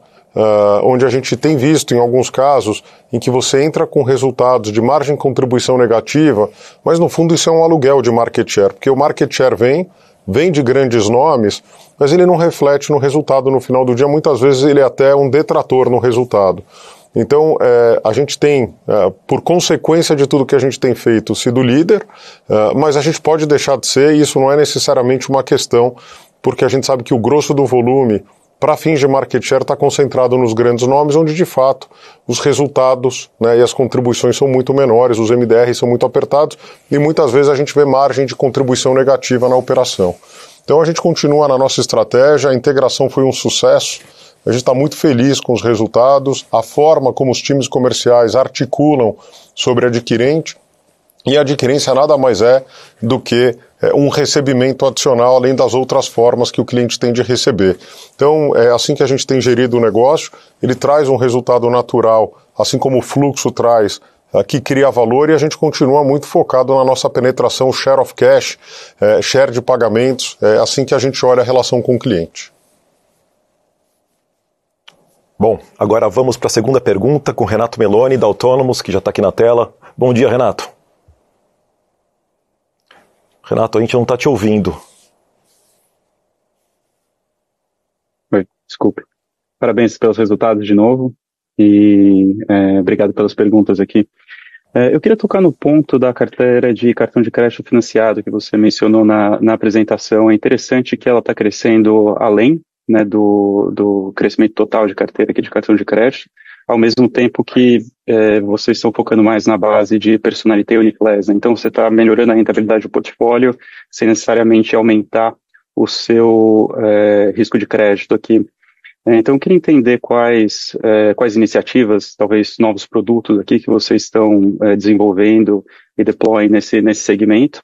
onde a gente tem visto em alguns casos em que você entra com resultados de margem de contribuição negativa, mas no fundo isso é um aluguel de market share, porque o market share vem de grandes nomes, mas ele não reflete no resultado no final do dia, muitas vezes ele é até um detrator no resultado. Então, a gente tem, por consequência de tudo que a gente tem feito, sido líder, mas a gente pode deixar de ser, e isso não é necessariamente uma questão, porque a gente sabe que o grosso do volume, para fins de market share, está concentrado nos grandes nomes, onde de fato os resultados, né, e as contribuições são muito menores, os MDRs são muito apertados, e muitas vezes a gente vê margem de contribuição negativa na operação. Então a gente continua na nossa estratégia, a integração foi um sucesso, a gente está muito feliz com os resultados, a forma como os times comerciais articulam sobre adquirente, e a adquirência nada mais é do que um recebimento adicional, além das outras formas que o cliente tem de receber. Então, é assim que a gente tem gerido o negócio, ele traz um resultado natural, assim como o fluxo traz, que cria valor, e a gente continua muito focado na nossa penetração share of cash, share de pagamentos, é assim que a gente olha a relação com o cliente. Bom, agora vamos para a segunda pergunta com Renato Meloni, da Autonomous, que já está aqui na tela. Bom dia, Renato. Renato, a gente não está te ouvindo. Oi, desculpe. Parabéns pelos resultados de novo e obrigado pelas perguntas aqui. Eu queria tocar no ponto da carteira de cartão de crédito financiado que você mencionou na apresentação. É interessante que ela está crescendo além, né, do crescimento total de carteira aqui de cartão de crédito, ao mesmo tempo que vocês estão focando mais na base de personalité unique-less. Então, você está melhorando a rentabilidade do portfólio sem necessariamente aumentar o seu risco de crédito aqui. Então, eu queria entender quais iniciativas, talvez novos produtos aqui que vocês estão desenvolvendo e deploying nesse segmento,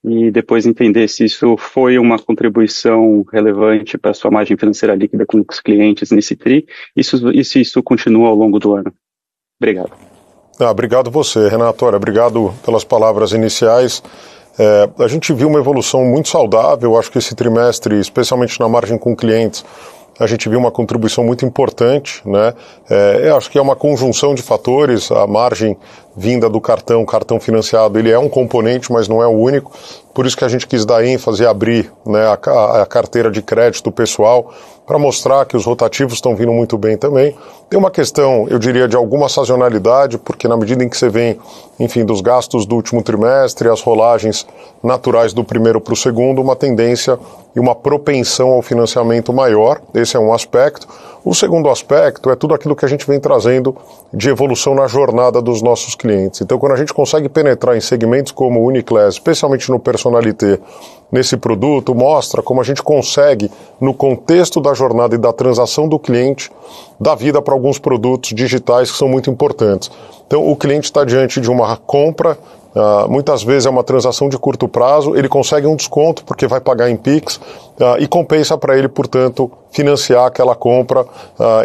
e depois entender se isso foi uma contribuição relevante para a sua margem financeira líquida com os clientes nesse TRI, e se isso continua ao longo do ano. Obrigado. Obrigado você, Renato. Obrigado pelas palavras iniciais. A gente viu uma evolução muito saudável, acho que esse trimestre, especialmente na margem com clientes, a gente viu uma contribuição muito importante, né? Eu acho que é uma conjunção de fatores, a margem vinda do cartão financiado, ele é um componente, mas não é o único. Por isso que a gente quis dar ênfase e abrir, né, a carteira de crédito pessoal, para mostrar que os rotativos estão vindo muito bem também. Tem uma questão, eu diria, de alguma sazonalidade, porque na medida em que você vem, enfim, dos gastos do último trimestre, as rolagens naturais do primeiro para o segundo, uma tendência e uma propensão ao financiamento maior. Esse é um aspecto. O segundo aspecto é tudo aquilo que a gente vem trazendo de evolução na jornada dos nossos clientes. Então, quando a gente consegue penetrar em segmentos como o Uniclass, especialmente no Personalité, nesse produto, mostra como a gente consegue, no contexto da jornada e da transação do cliente, dar vida para alguns produtos digitais que são muito importantes. Então, o cliente está diante de uma compra, muitas vezes é uma transação de curto prazo, ele consegue um desconto porque vai pagar em Pix e compensa para ele, portanto, financiar aquela compra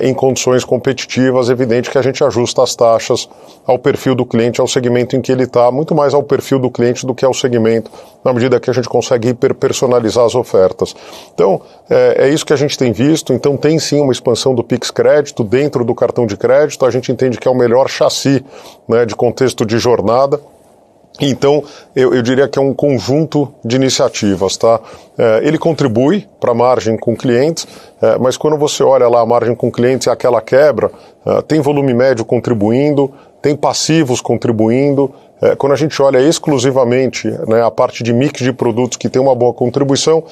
em condições competitivas. Evidente que a gente ajusta as taxas ao perfil do cliente, ao segmento em que ele está, muito mais ao perfil do cliente do que ao segmento, na medida que a gente consegue hiperpersonalizar as ofertas. Então, é isso que a gente tem visto. Então, tem sim uma expansão do Pix Crédito dentro do cartão de crédito. A gente entende que é o melhor chassi, né, de contexto de jornada. Então, eu diria que é um conjunto de iniciativas, tá? Ele contribui para a margem com clientes, mas quando você olha lá a margem com clientes e aquela quebra, tem volume médio contribuindo, tem passivos contribuindo. Quando a gente olha exclusivamente, né, a parte de mix de produtos que tem uma boa contribuição,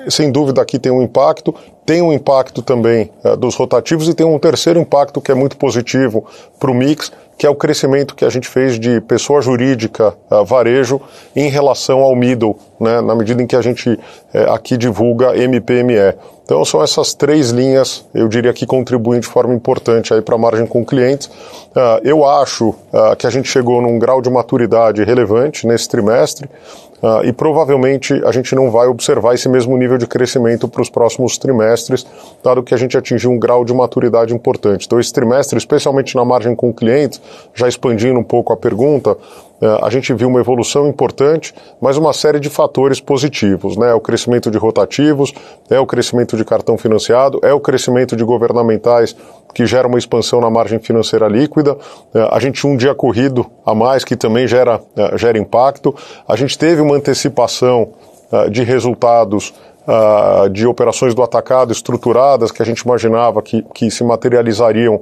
sem dúvida aqui tem um impacto também dos rotativos e tem um terceiro impacto que é muito positivo para o mix, que é o crescimento que a gente fez de pessoa jurídica, varejo, em relação ao middle, né, na medida em que a gente aqui divulga MPME. Então são essas três linhas, eu diria, que contribuem de forma importante aí para a margem com clientes. Eu acho que a gente chegou num grau de maturidade relevante nesse trimestre, e provavelmente a gente não vai observar esse mesmo nível de crescimento para os próximos trimestres, dado que a gente atingiu um grau de maturidade importante. Então esse trimestre, especialmente na margem com clientes, já expandindo um pouco a pergunta, a gente viu uma evolução importante, mas uma série de fatores positivos, né? O crescimento de rotativos, o crescimento de cartão financiado, o crescimento de governamentais, que gera uma expansão na margem financeira líquida. A gente tinha um dia corrido a mais, que também gera impacto. A gente teve uma antecipação de resultados de operações do atacado estruturadas que a gente imaginava que se materializariam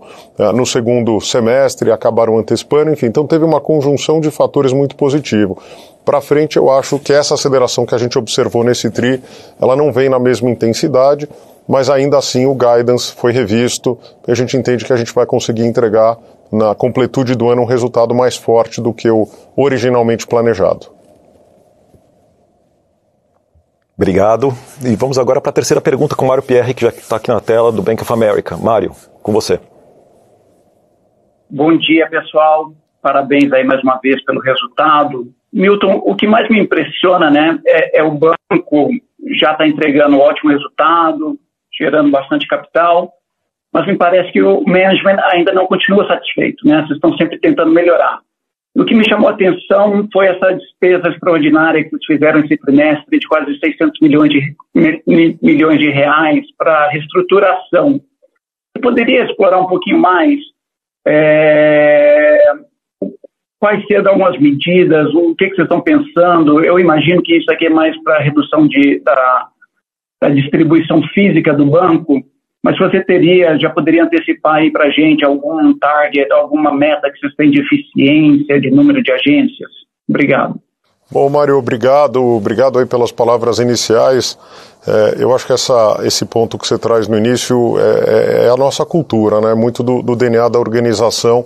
no segundo semestre e acabaram antecipando. Enfim, então teve uma conjunção de fatores muito positivo. Para frente, eu acho que essa aceleração que a gente observou nesse TRI, ela não vem na mesma intensidade, mas ainda assim o guidance foi revisto e a gente entende que a gente vai conseguir entregar na completude do ano um resultado mais forte do que o originalmente planejado. Obrigado. E vamos agora para a terceira pergunta com o Mário Pierre, que já está aqui na tela, do Bank of America. Mário, com você. Bom dia, pessoal. Parabéns aí mais uma vez pelo resultado. Milton, o que mais me impressiona, né, é o banco já está entregando um ótimo resultado, gerando bastante capital, mas me parece que o management ainda não continua satisfeito, né? Vocês estão sempre tentando melhorar. O que me chamou a atenção foi essa despesa extraordinária que vocês fizeram esse trimestre de quase 600 milhões de reais para reestruturação. Você poderia explorar um pouquinho mais quais seriam algumas medidas, o que vocês estão pensando? Eu imagino que isso aqui é mais para a redução da distribuição física do banco, mas você já poderia antecipar aí para a gente algum target, alguma meta que vocês têm de eficiência, de número de agências? Obrigado. Bom, Mário, obrigado aí pelas palavras iniciais. Eu acho que esse ponto que você traz no início é a nossa cultura, né? Muito do DNA da organização,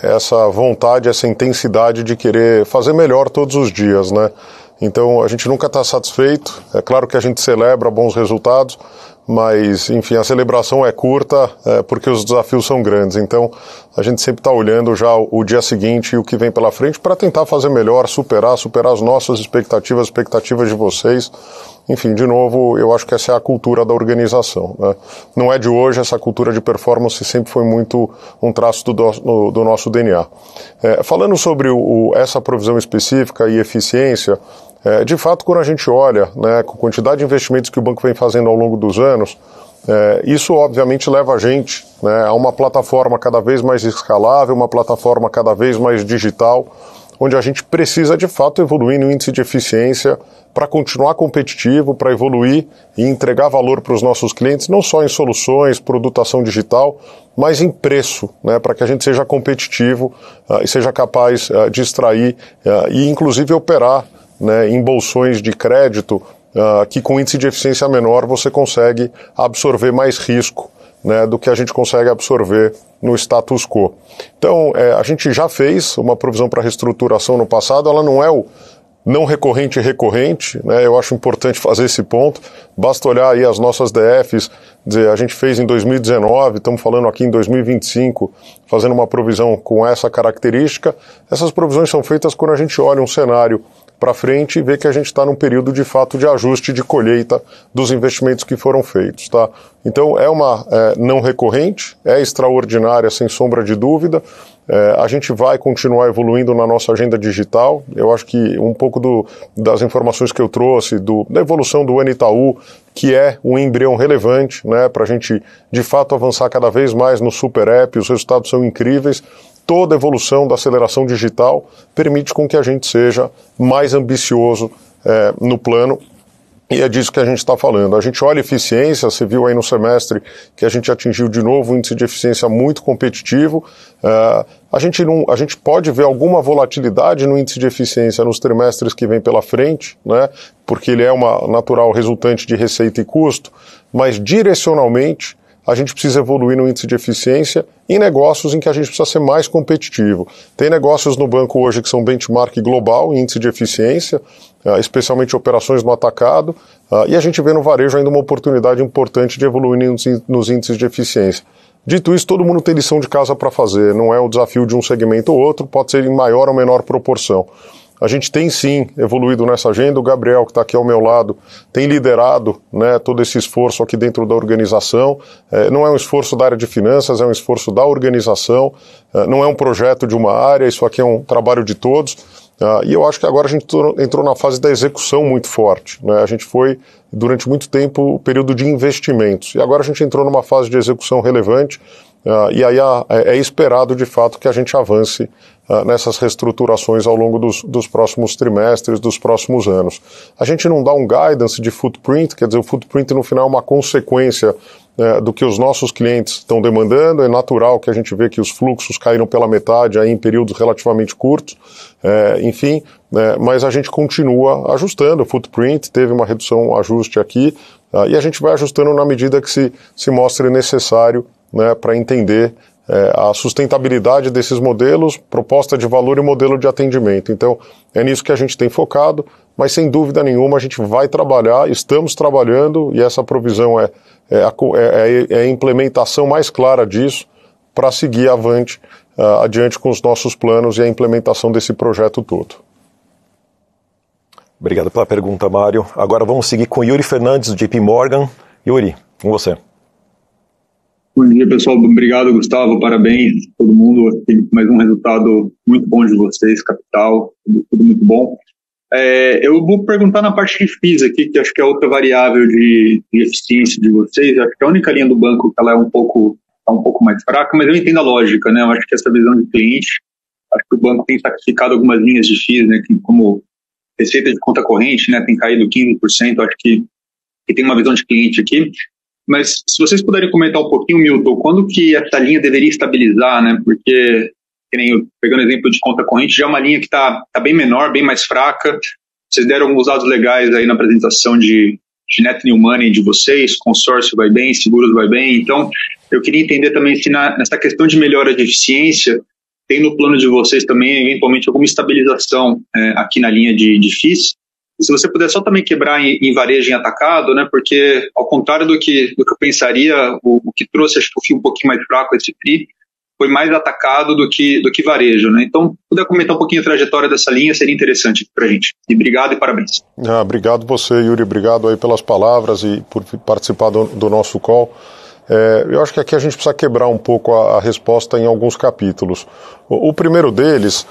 essa vontade, essa intensidade de querer fazer melhor todos os dias, né? Então a gente nunca está satisfeito. É claro que a gente celebra bons resultados, mas, enfim, a celebração é curta porque os desafios são grandes. Então, a gente sempre está olhando já o dia seguinte e o que vem pela frente para tentar fazer melhor, superar as nossas expectativas, expectativas de vocês. Enfim, de novo, eu acho que essa é a cultura da organização, né? Não é de hoje, essa cultura de performance sempre foi muito um traço do nosso DNA. Falando sobre essa provisão específica e eficiência, de fato, quando a gente olha, né, com a quantidade de investimentos que o banco vem fazendo ao longo dos anos, Isso obviamente leva a gente, né, a uma plataforma cada vez mais escalável, uma plataforma cada vez mais digital, onde a gente precisa de fato evoluir no índice de eficiência para continuar competitivo, para evoluir e entregar valor para os nossos clientes, não só em soluções, produtação digital, mas em preço, né, para que a gente seja competitivo e seja capaz de extrair e inclusive operar, né, em bolsões de crédito que com índice de eficiência menor você consegue absorver mais risco, né, do que a gente consegue absorver no status quo. Então, a gente já fez uma provisão para reestruturação no passado, ela não é o não recorrente e recorrente, né, eu acho importante fazer esse ponto, basta olhar aí as nossas DFs, dizer, a gente fez em 2019, estamos falando aqui em 2025, fazendo uma provisão com essa característica. Essas provisões são feitas quando a gente olha um cenário para frente e vê que a gente está num período de fato de ajuste de colheita dos investimentos que foram feitos, tá? Então é uma não recorrente, é extraordinária sem sombra de dúvida. A gente vai continuar evoluindo na nossa agenda digital. Eu acho que um pouco das informações que eu trouxe, da evolução do Itaú, que é um embrião relevante, né, para a gente de fato avançar cada vez mais no Super App, os resultados são incríveis. Toda a evolução da aceleração digital permite com que a gente seja mais ambicioso no plano, e é disso que a gente está falando. A gente olha eficiência, você viu aí no semestre que a gente atingiu de novo um índice de eficiência muito competitivo. A gente pode ver alguma volatilidade no índice de eficiência nos trimestres que vem pela frente, né, porque ele é uma natural resultante de receita e custo, mas direcionalmente a gente precisa evoluir no índice de eficiência em negócios em que a gente precisa ser mais competitivo. Tem negócios no banco hoje que são benchmark global em índice de eficiência, especialmente operações no atacado, e a gente vê no varejo ainda uma oportunidade importante de evoluir nos índices de eficiência. Dito isso, todo mundo tem lição de casa para fazer, não é o desafio de um segmento ou outro, pode ser em maior ou menor proporção. A gente tem sim evoluído nessa agenda, o Gabriel, que está aqui ao meu lado, tem liderado, né, todo esse esforço aqui dentro da organização. Não é um esforço da área de finanças, é um esforço da organização, não é um projeto de uma área, isso aqui é um trabalho de todos. E eu acho que agora a gente entrou na fase da execução muito forte, né? A gente foi, durante muito tempo, o período de investimentos, e agora a gente entrou numa fase de execução relevante, e aí é esperado, de fato, que a gente avance nessas reestruturações ao longo dos próximos trimestres, dos próximos anos. A gente não dá um guidance de footprint, quer dizer, o footprint no final é uma consequência do que os nossos clientes estão demandando. É natural que a gente vê que os fluxos caíram pela metade aí em períodos relativamente curtos, enfim, mas a gente continua ajustando o footprint, teve uma redução, um ajuste aqui, e a gente vai ajustando na medida que se mostre necessário, né, para entender a sustentabilidade desses modelos, proposta de valor e modelo de atendimento. Então, é nisso que a gente tem focado, mas sem dúvida nenhuma a gente vai trabalhar, estamos trabalhando, e essa provisão é a implementação mais clara disso para seguir adiante com os nossos planos e a implementação desse projeto todo. Obrigado pela pergunta, Mário. Agora vamos seguir com Yuri Fernandes, do JP Morgan. Yuri, com você. Bom dia, pessoal. Obrigado, Gustavo. Parabéns a todo mundo. Mais um resultado muito bom de vocês, capital, tudo muito bom. Eu vou perguntar na parte de FIIs aqui, que acho que é outra variável de eficiência de vocês. Acho que a única linha do banco que ela é um pouco mais fraca, mas eu entendo a lógica, né? Eu acho que essa visão de cliente, acho que o banco tem sacrificado algumas linhas de FIIs, né? Como receita de conta corrente, né? Tem caído 15%. Acho que tem uma visão de cliente aqui. Mas se vocês puderem comentar um pouquinho, Milton, quando que essa linha deveria estabilizar, né? Porque, pegando o exemplo de conta corrente, já é uma linha que está bem menor, bem mais fraca. Vocês deram alguns dados legais aí na apresentação de net new money de vocês, consórcio vai bem, seguros vai bem. Então, eu queria entender também se nessa questão de melhora de eficiência, tem no plano de vocês também, eventualmente, alguma estabilização aqui na linha de FIIs. Se você puder só também quebrar em varejo em atacado, né? Porque, ao contrário do que eu pensaria, o que trouxe, acho que o fio um pouquinho mais fraco esse TRI, foi mais atacado do que varejo, né? Então, se puder comentar um pouquinho a trajetória dessa linha, seria interessante para a gente. E obrigado e parabéns. Obrigado você, Yuri. Obrigado aí pelas palavras e por participar do nosso call. Eu acho que aqui a gente precisa quebrar um pouco a resposta em alguns capítulos. O primeiro deles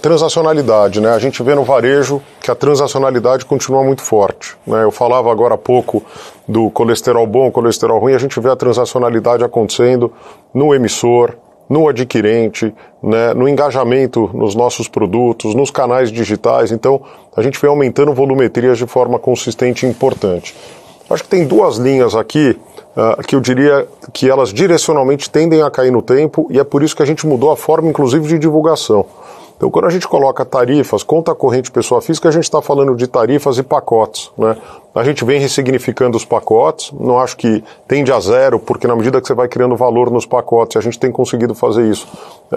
transacionalidade, né? A gente vê no varejo que a transacionalidade continua muito forte, né? Eu falava agora há pouco do colesterol bom, colesterol ruim, a gente vê a transacionalidade acontecendo no emissor, no adquirente, né, no engajamento nos nossos produtos, nos canais digitais. Então, a gente vem aumentando volumetrias de forma consistente e importante. Acho que tem duas linhas aqui que eu diria que elas direcionalmente tendem a cair no tempo, e é por isso que a gente mudou a forma, inclusive, de divulgação. Então, quando a gente coloca tarifas, conta corrente pessoa física, a gente está falando de tarifas e pacotes, né? A gente vem ressignificando os pacotes, não acho que tende a zero, porque na medida que você vai criando valor nos pacotes, a gente tem conseguido fazer isso.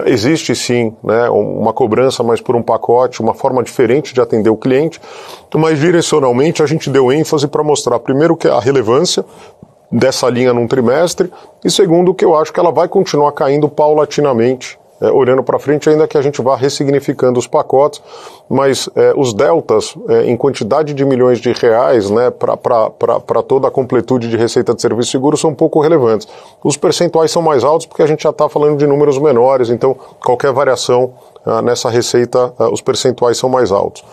Existe sim, né, uma cobrança, mas por um pacote, uma forma diferente de atender o cliente, mas direcionalmente a gente deu ênfase para mostrar, primeiro, que a relevância dessa linha num trimestre, e segundo, que eu acho que ela vai continuar caindo paulatinamente, olhando para frente, ainda que a gente vá ressignificando os pacotes, mas os deltas em quantidade de milhões de reais, né, para toda a completude de receita de serviço seguro são pouco relevantes. Os percentuais são mais altos porque a gente já está falando de números menores, então qualquer variação nessa receita, os percentuais são mais altos.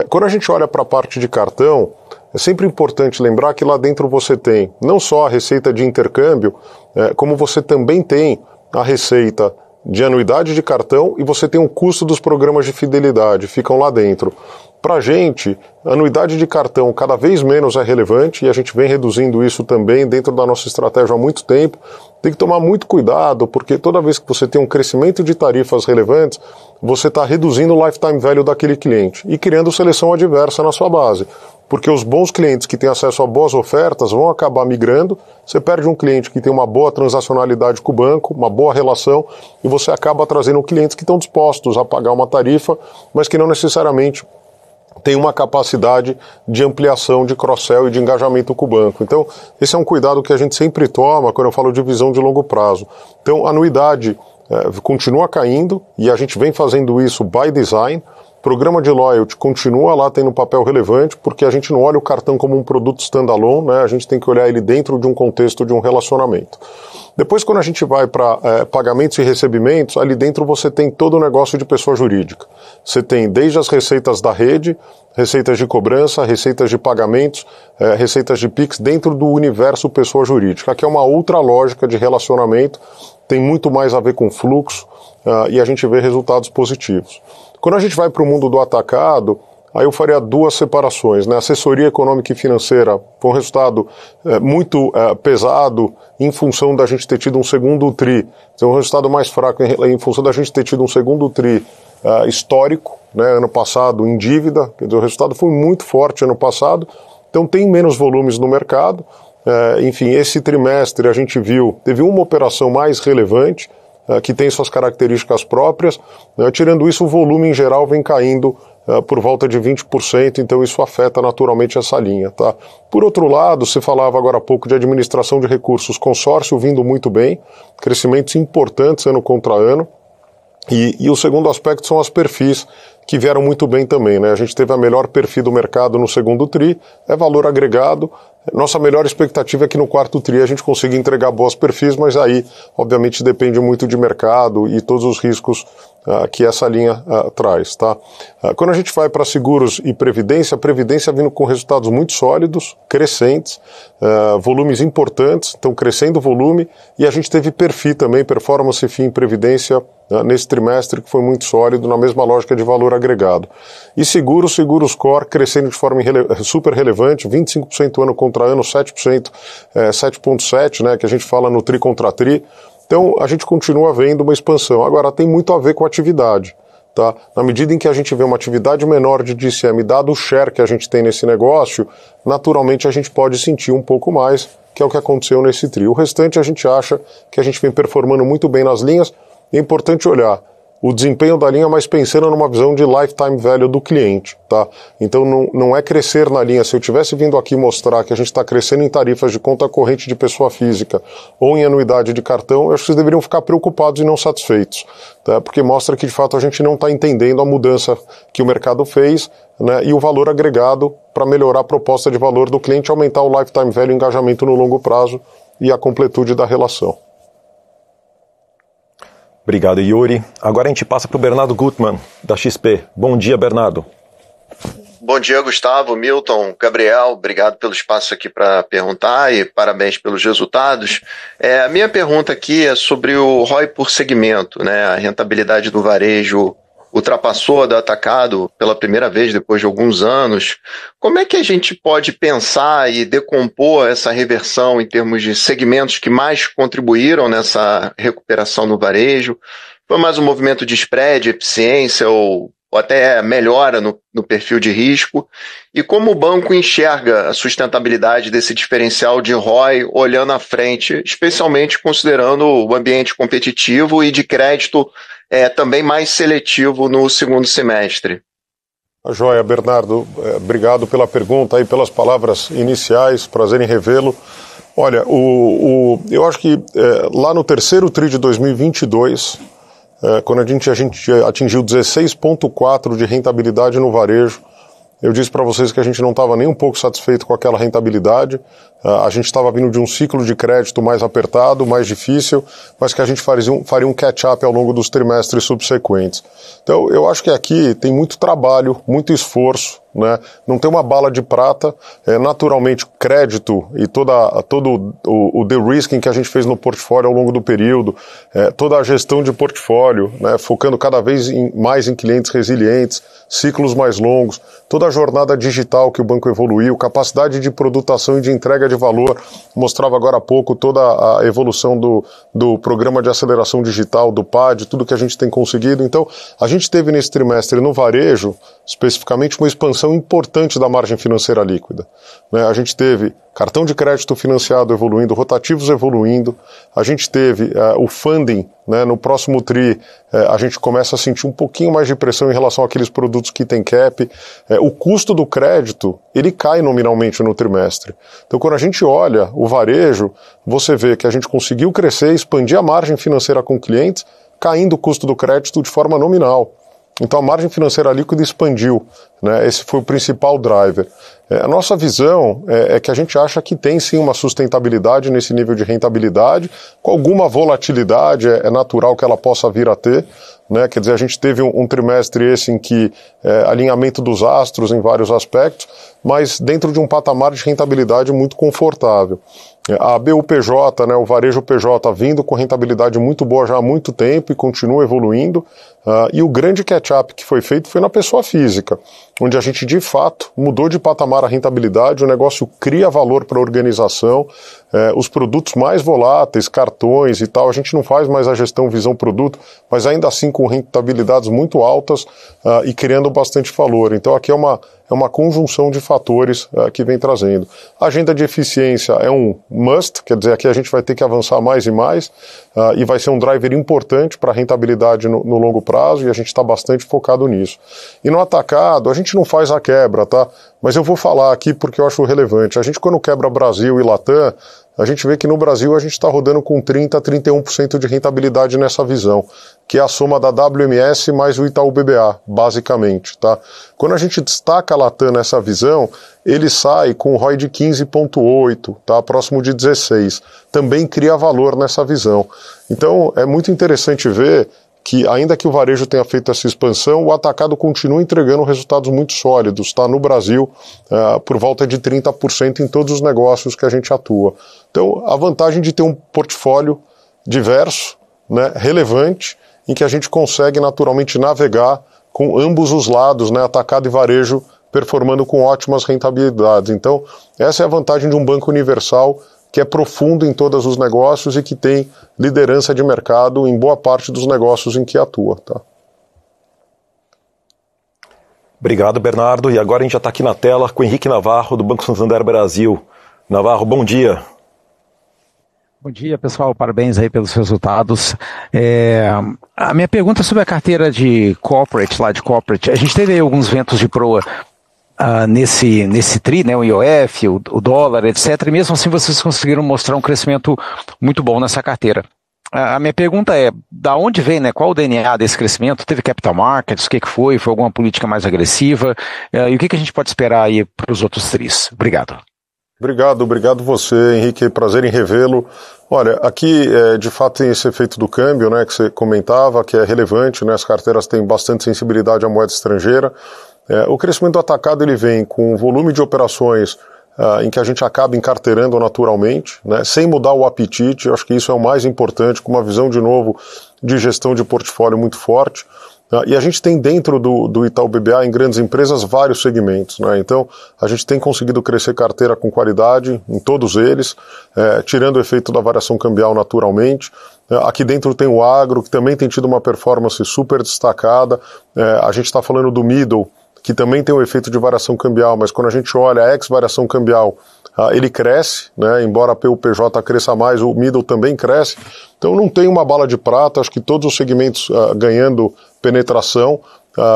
Quando a gente olha para a parte de cartão, é sempre importante lembrar que lá dentro você tem não só a receita de intercâmbio, como você também tem a receita de anuidade de cartão, e você tem um custo dos programas de fidelidade, ficam lá dentro. Para a gente, a anuidade de cartão cada vez menos é relevante, e a gente vem reduzindo isso também dentro da nossa estratégia há muito tempo. Tem que tomar muito cuidado, porque toda vez que você tem um crescimento de tarifas relevantes, você está reduzindo o lifetime value daquele cliente e criando seleção adversa na sua base. Porque os bons clientes que têm acesso a boas ofertas vão acabar migrando, você perde um cliente que tem uma boa transacionalidade com o banco, uma boa relação, e você acaba trazendo clientes que estão dispostos a pagar uma tarifa, mas que não necessariamente tem uma capacidade de ampliação de cross-sell e de engajamento com o banco. Então, esse é um cuidado que a gente sempre toma quando eu falo de visão de longo prazo. Então, a anuidade continua caindo, e a gente vem fazendo isso by design. Programa de loyalty continua lá tendo um papel relevante, porque a gente não olha o cartão como um produto standalone, né? A gente tem que olhar ele dentro de um contexto de um relacionamento. Depois, quando a gente vai para pagamentos e recebimentos, ali dentro você tem todo o negócio de pessoa jurídica. Você tem desde as receitas da rede, receitas de cobrança, receitas de pagamentos, receitas de Pix, dentro do universo pessoa jurídica, que é uma outra lógica de relacionamento, tem muito mais a ver com fluxo, e a gente vê resultados positivos. Quando a gente vai para o mundo do atacado, aí eu faria duas separações, né? Assessoria econômica e financeira foi um resultado muito pesado em função da gente ter tido um segundo TRI. Então, um resultado mais fraco em função da gente ter tido um segundo TRI histórico, né, ano passado, em dívida. Quer dizer, o resultado foi muito forte ano passado, então tem menos volumes no mercado. Enfim, esse trimestre a gente viu, teve uma operação mais relevante, que tem suas características próprias. Tirando isso, o volume em geral vem caindo por volta de 20%, então isso afeta naturalmente essa linha, tá? Por outro lado, você falava agora há pouco de administração de recursos, consórcio vindo muito bem, crescimentos importantes ano contra ano, e o segundo aspecto são as perfis, que vieram muito bem também, né? A gente teve a melhor perfil do mercado no segundo TRI, é valor agregado. Nossa melhor expectativa é que no quarto TRI a gente consiga entregar boas perfis, mas aí, obviamente, depende muito de mercado e todos os riscos que essa linha traz, tá? Quando a gente vai para seguros e previdência, a previdência vindo com resultados muito sólidos, crescentes, volumes importantes, então crescendo o volume, e a gente teve perfil também, performance FII em previdência, nesse trimestre, que foi muito sólido, na mesma lógica de valor agregado. E seguros core, crescendo de forma super relevante, 25% ano contra ano, 7%, 7,7%, né, que a gente fala no TRI contra TRI. Então, a gente continua vendo uma expansão. Agora, tem muito a ver com a atividade, tá? Na medida em que a gente vê uma atividade menor de DCM, dado o share que a gente tem nesse negócio, naturalmente a gente pode sentir um pouco mais, que é o que aconteceu nesse TRI. O restante a gente acha que a gente vem performando muito bem nas linhas. É importante olhar o desempenho da linha, mas pensando numa visão de lifetime value do cliente, tá? Então não é crescer na linha. Se eu tivesse vindo aqui mostrar que a gente está crescendo em tarifas de conta corrente de pessoa física ou em anuidade de cartão, eu acho que vocês deveriam ficar preocupados e não satisfeitos, tá? Porque mostra que de fato a gente não está entendendo a mudança que o mercado fez, né, e o valor agregado para melhorar a proposta de valor do cliente, aumentar o lifetime value, o engajamento no longo prazo e a completude da relação. Obrigado, Yuri. Agora a gente passa para o Bernardo Gutmann, da XP. Bom dia, Bernardo. Bom dia, Gustavo, Milton, Gabriel, obrigado pelo espaço aqui para perguntar e parabéns pelos resultados. A minha pergunta aqui é sobre o ROI por segmento, né? A rentabilidade do varejo ultrapassou a do atacado pela primeira vez depois de alguns anos. Como é que a gente pode pensar e decompor essa reversão em termos de segmentos que mais contribuíram nessa recuperação no varejo? Foi mais um movimento de spread, eficiência ou até melhora no perfil de risco? E como o banco enxerga a sustentabilidade desse diferencial de ROI olhando à frente, especialmente considerando o ambiente competitivo e de crédito também mais seletivo no segundo semestre? Joia, Bernardo, obrigado pela pergunta e pelas palavras iniciais, prazer em revê-lo. Olha, eu acho que lá no terceiro TRI de 2022, quando a gente atingiu 16,4% de rentabilidade no varejo, eu disse para vocês que a gente não estava nem um pouco satisfeito com aquela rentabilidade. A gente estava vindo de um ciclo de crédito mais apertado, mais difícil, mas que a gente faria um catch-up ao longo dos trimestres subsequentes. Então, eu acho que aqui tem muito trabalho, muito esforço, né? Não tem uma bala de prata. Naturalmente, crédito e todo o de-risking que a gente fez no portfólio ao longo do período, toda a gestão de portfólio, né? Focando cada vez mais em clientes resilientes, ciclos mais longos, toda a jornada digital que o banco evoluiu, capacidade de produtação e de entrega de valor, mostrava agora há pouco toda a evolução do programa de aceleração digital, do PAD, tudo que a gente tem conseguido. Então, a gente teve nesse trimestre no varejo, especificamente, uma expansão importante da margem financeira líquida, né? A gente teve cartão de crédito financiado evoluindo, rotativos evoluindo, a gente teve o funding, né? No próximo TRI a gente começa a sentir um pouquinho mais de pressão em relação àqueles produtos que tem cap, o custo do crédito, ele cai nominalmente no trimestre. Então quando a gente olha o varejo, você vê que a gente conseguiu crescer, expandir a margem financeira com clientes, caindo o custo do crédito de forma nominal. Então a margem financeira líquida expandiu, né? Esse foi o principal driver. A nossa visão é que a gente acha que tem sim uma sustentabilidade nesse nível de rentabilidade, com alguma volatilidade, é natural que ela possa vir a ter, né? Quer dizer, a gente teve um trimestre esse em que alinhamento dos astros em vários aspectos, mas dentro de um patamar de rentabilidade muito confortável. A BUPJ, né, o varejo PJ, vindo com rentabilidade muito boa já há muito tempo e continua evoluindo. E o grande catch-up que foi feito foi na pessoa física, onde a gente de fato mudou de patamar a rentabilidade, o negócio cria valor para a organização, os produtos mais voláteis, cartões e tal, a gente não faz mais a gestão visão produto, mas ainda assim com rentabilidades muito altas e criando bastante valor. Então aqui é uma conjunção de fatores que vem trazendo. A agenda de eficiência é um must, quer dizer, aqui a gente vai ter que avançar mais e mais, e vai ser um driver importante para a rentabilidade no longo prazo, e a gente está bastante focado nisso. E no atacado, a gente não faz a quebra, tá? Mas eu vou falar aqui porque eu acho relevante. A gente, quando quebra Brasil e Latam, a gente vê que no Brasil a gente está rodando com 30% a 31% de rentabilidade nessa visão, que é a soma da WMS mais o Itaú BBA, basicamente, tá? Quando a gente destaca a Latam nessa visão, ele sai com um ROI de 15,8, tá? Próximo de 16. Também cria valor nessa visão. Então, é muito interessante ver que, ainda que o varejo tenha feito essa expansão, o atacado continua entregando resultados muito sólidos, tá? No Brasil, por volta de 30% em todos os negócios que a gente atua. Então, a vantagem de ter um portfólio diverso, né, relevante, em que a gente consegue naturalmente navegar com ambos os lados, né, atacado e varejo, performando com ótimas rentabilidades. Então, essa é a vantagem de um banco universal, que é profundo em todos os negócios e que tem liderança de mercado em boa parte dos negócios em que atua, tá? Obrigado, Bernardo. E agora a gente já está aqui na tela com o Henrique Navarro, do Banco Santander Brasil. Navarro, bom dia. Bom dia, pessoal. Parabéns aí pelos resultados. A minha pergunta é sobre a carteira de corporate, lá de corporate. A gente teve aí alguns ventos de proa nesse TRI, né, o IOF, o dólar, etc. E mesmo assim vocês conseguiram mostrar um crescimento muito bom nessa carteira. A minha pergunta é, da onde vem, né, qual o DNA desse crescimento? Teve capital markets? O que foi? Foi alguma política mais agressiva? E o que a gente pode esperar aí para os outros TRIs? Obrigado. Obrigado você, Henrique, prazer em revê-lo. Olha, aqui de fato tem esse efeito do câmbio, né, que você comentava, que é relevante, né, as carteiras têm bastante sensibilidade à moeda estrangeira. O crescimento do atacado ele vem com um volume de operações em que a gente acaba encarteirando naturalmente, né, sem mudar o apetite. Eu acho que isso é o mais importante, com uma visão de novo de gestão de portfólio muito forte. E a gente tem dentro do Itaú BBA, em grandes empresas, vários segmentos, né? Então, a gente tem conseguido crescer carteira com qualidade em todos eles, tirando o efeito da variação cambial naturalmente. Aqui dentro tem o agro, que também tem tido uma performance super destacada. A gente está falando do middle, que também tem o efeito de variação cambial, mas quando a gente olha a ex-variação cambial, ele cresce, né? Embora a PUPJ cresça mais, o middle também cresce. Então não tem uma bala de prata, acho que todos os segmentos ganhando penetração,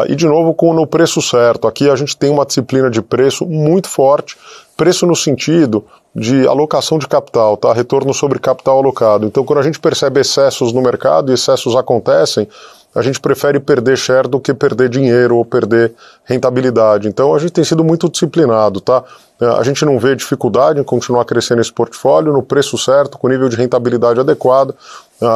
e de novo no preço certo. Aqui a gente tem uma disciplina de preço muito forte, preço no sentido de alocação de capital, tá? Retorno sobre capital alocado. Então quando a gente percebe excessos no mercado, e excessos acontecem, a gente prefere perder share do que perder dinheiro ou perder rentabilidade. Então a gente tem sido muito disciplinado, tá? A gente não vê dificuldade em continuar crescendo esse portfólio no preço certo, com nível de rentabilidade adequado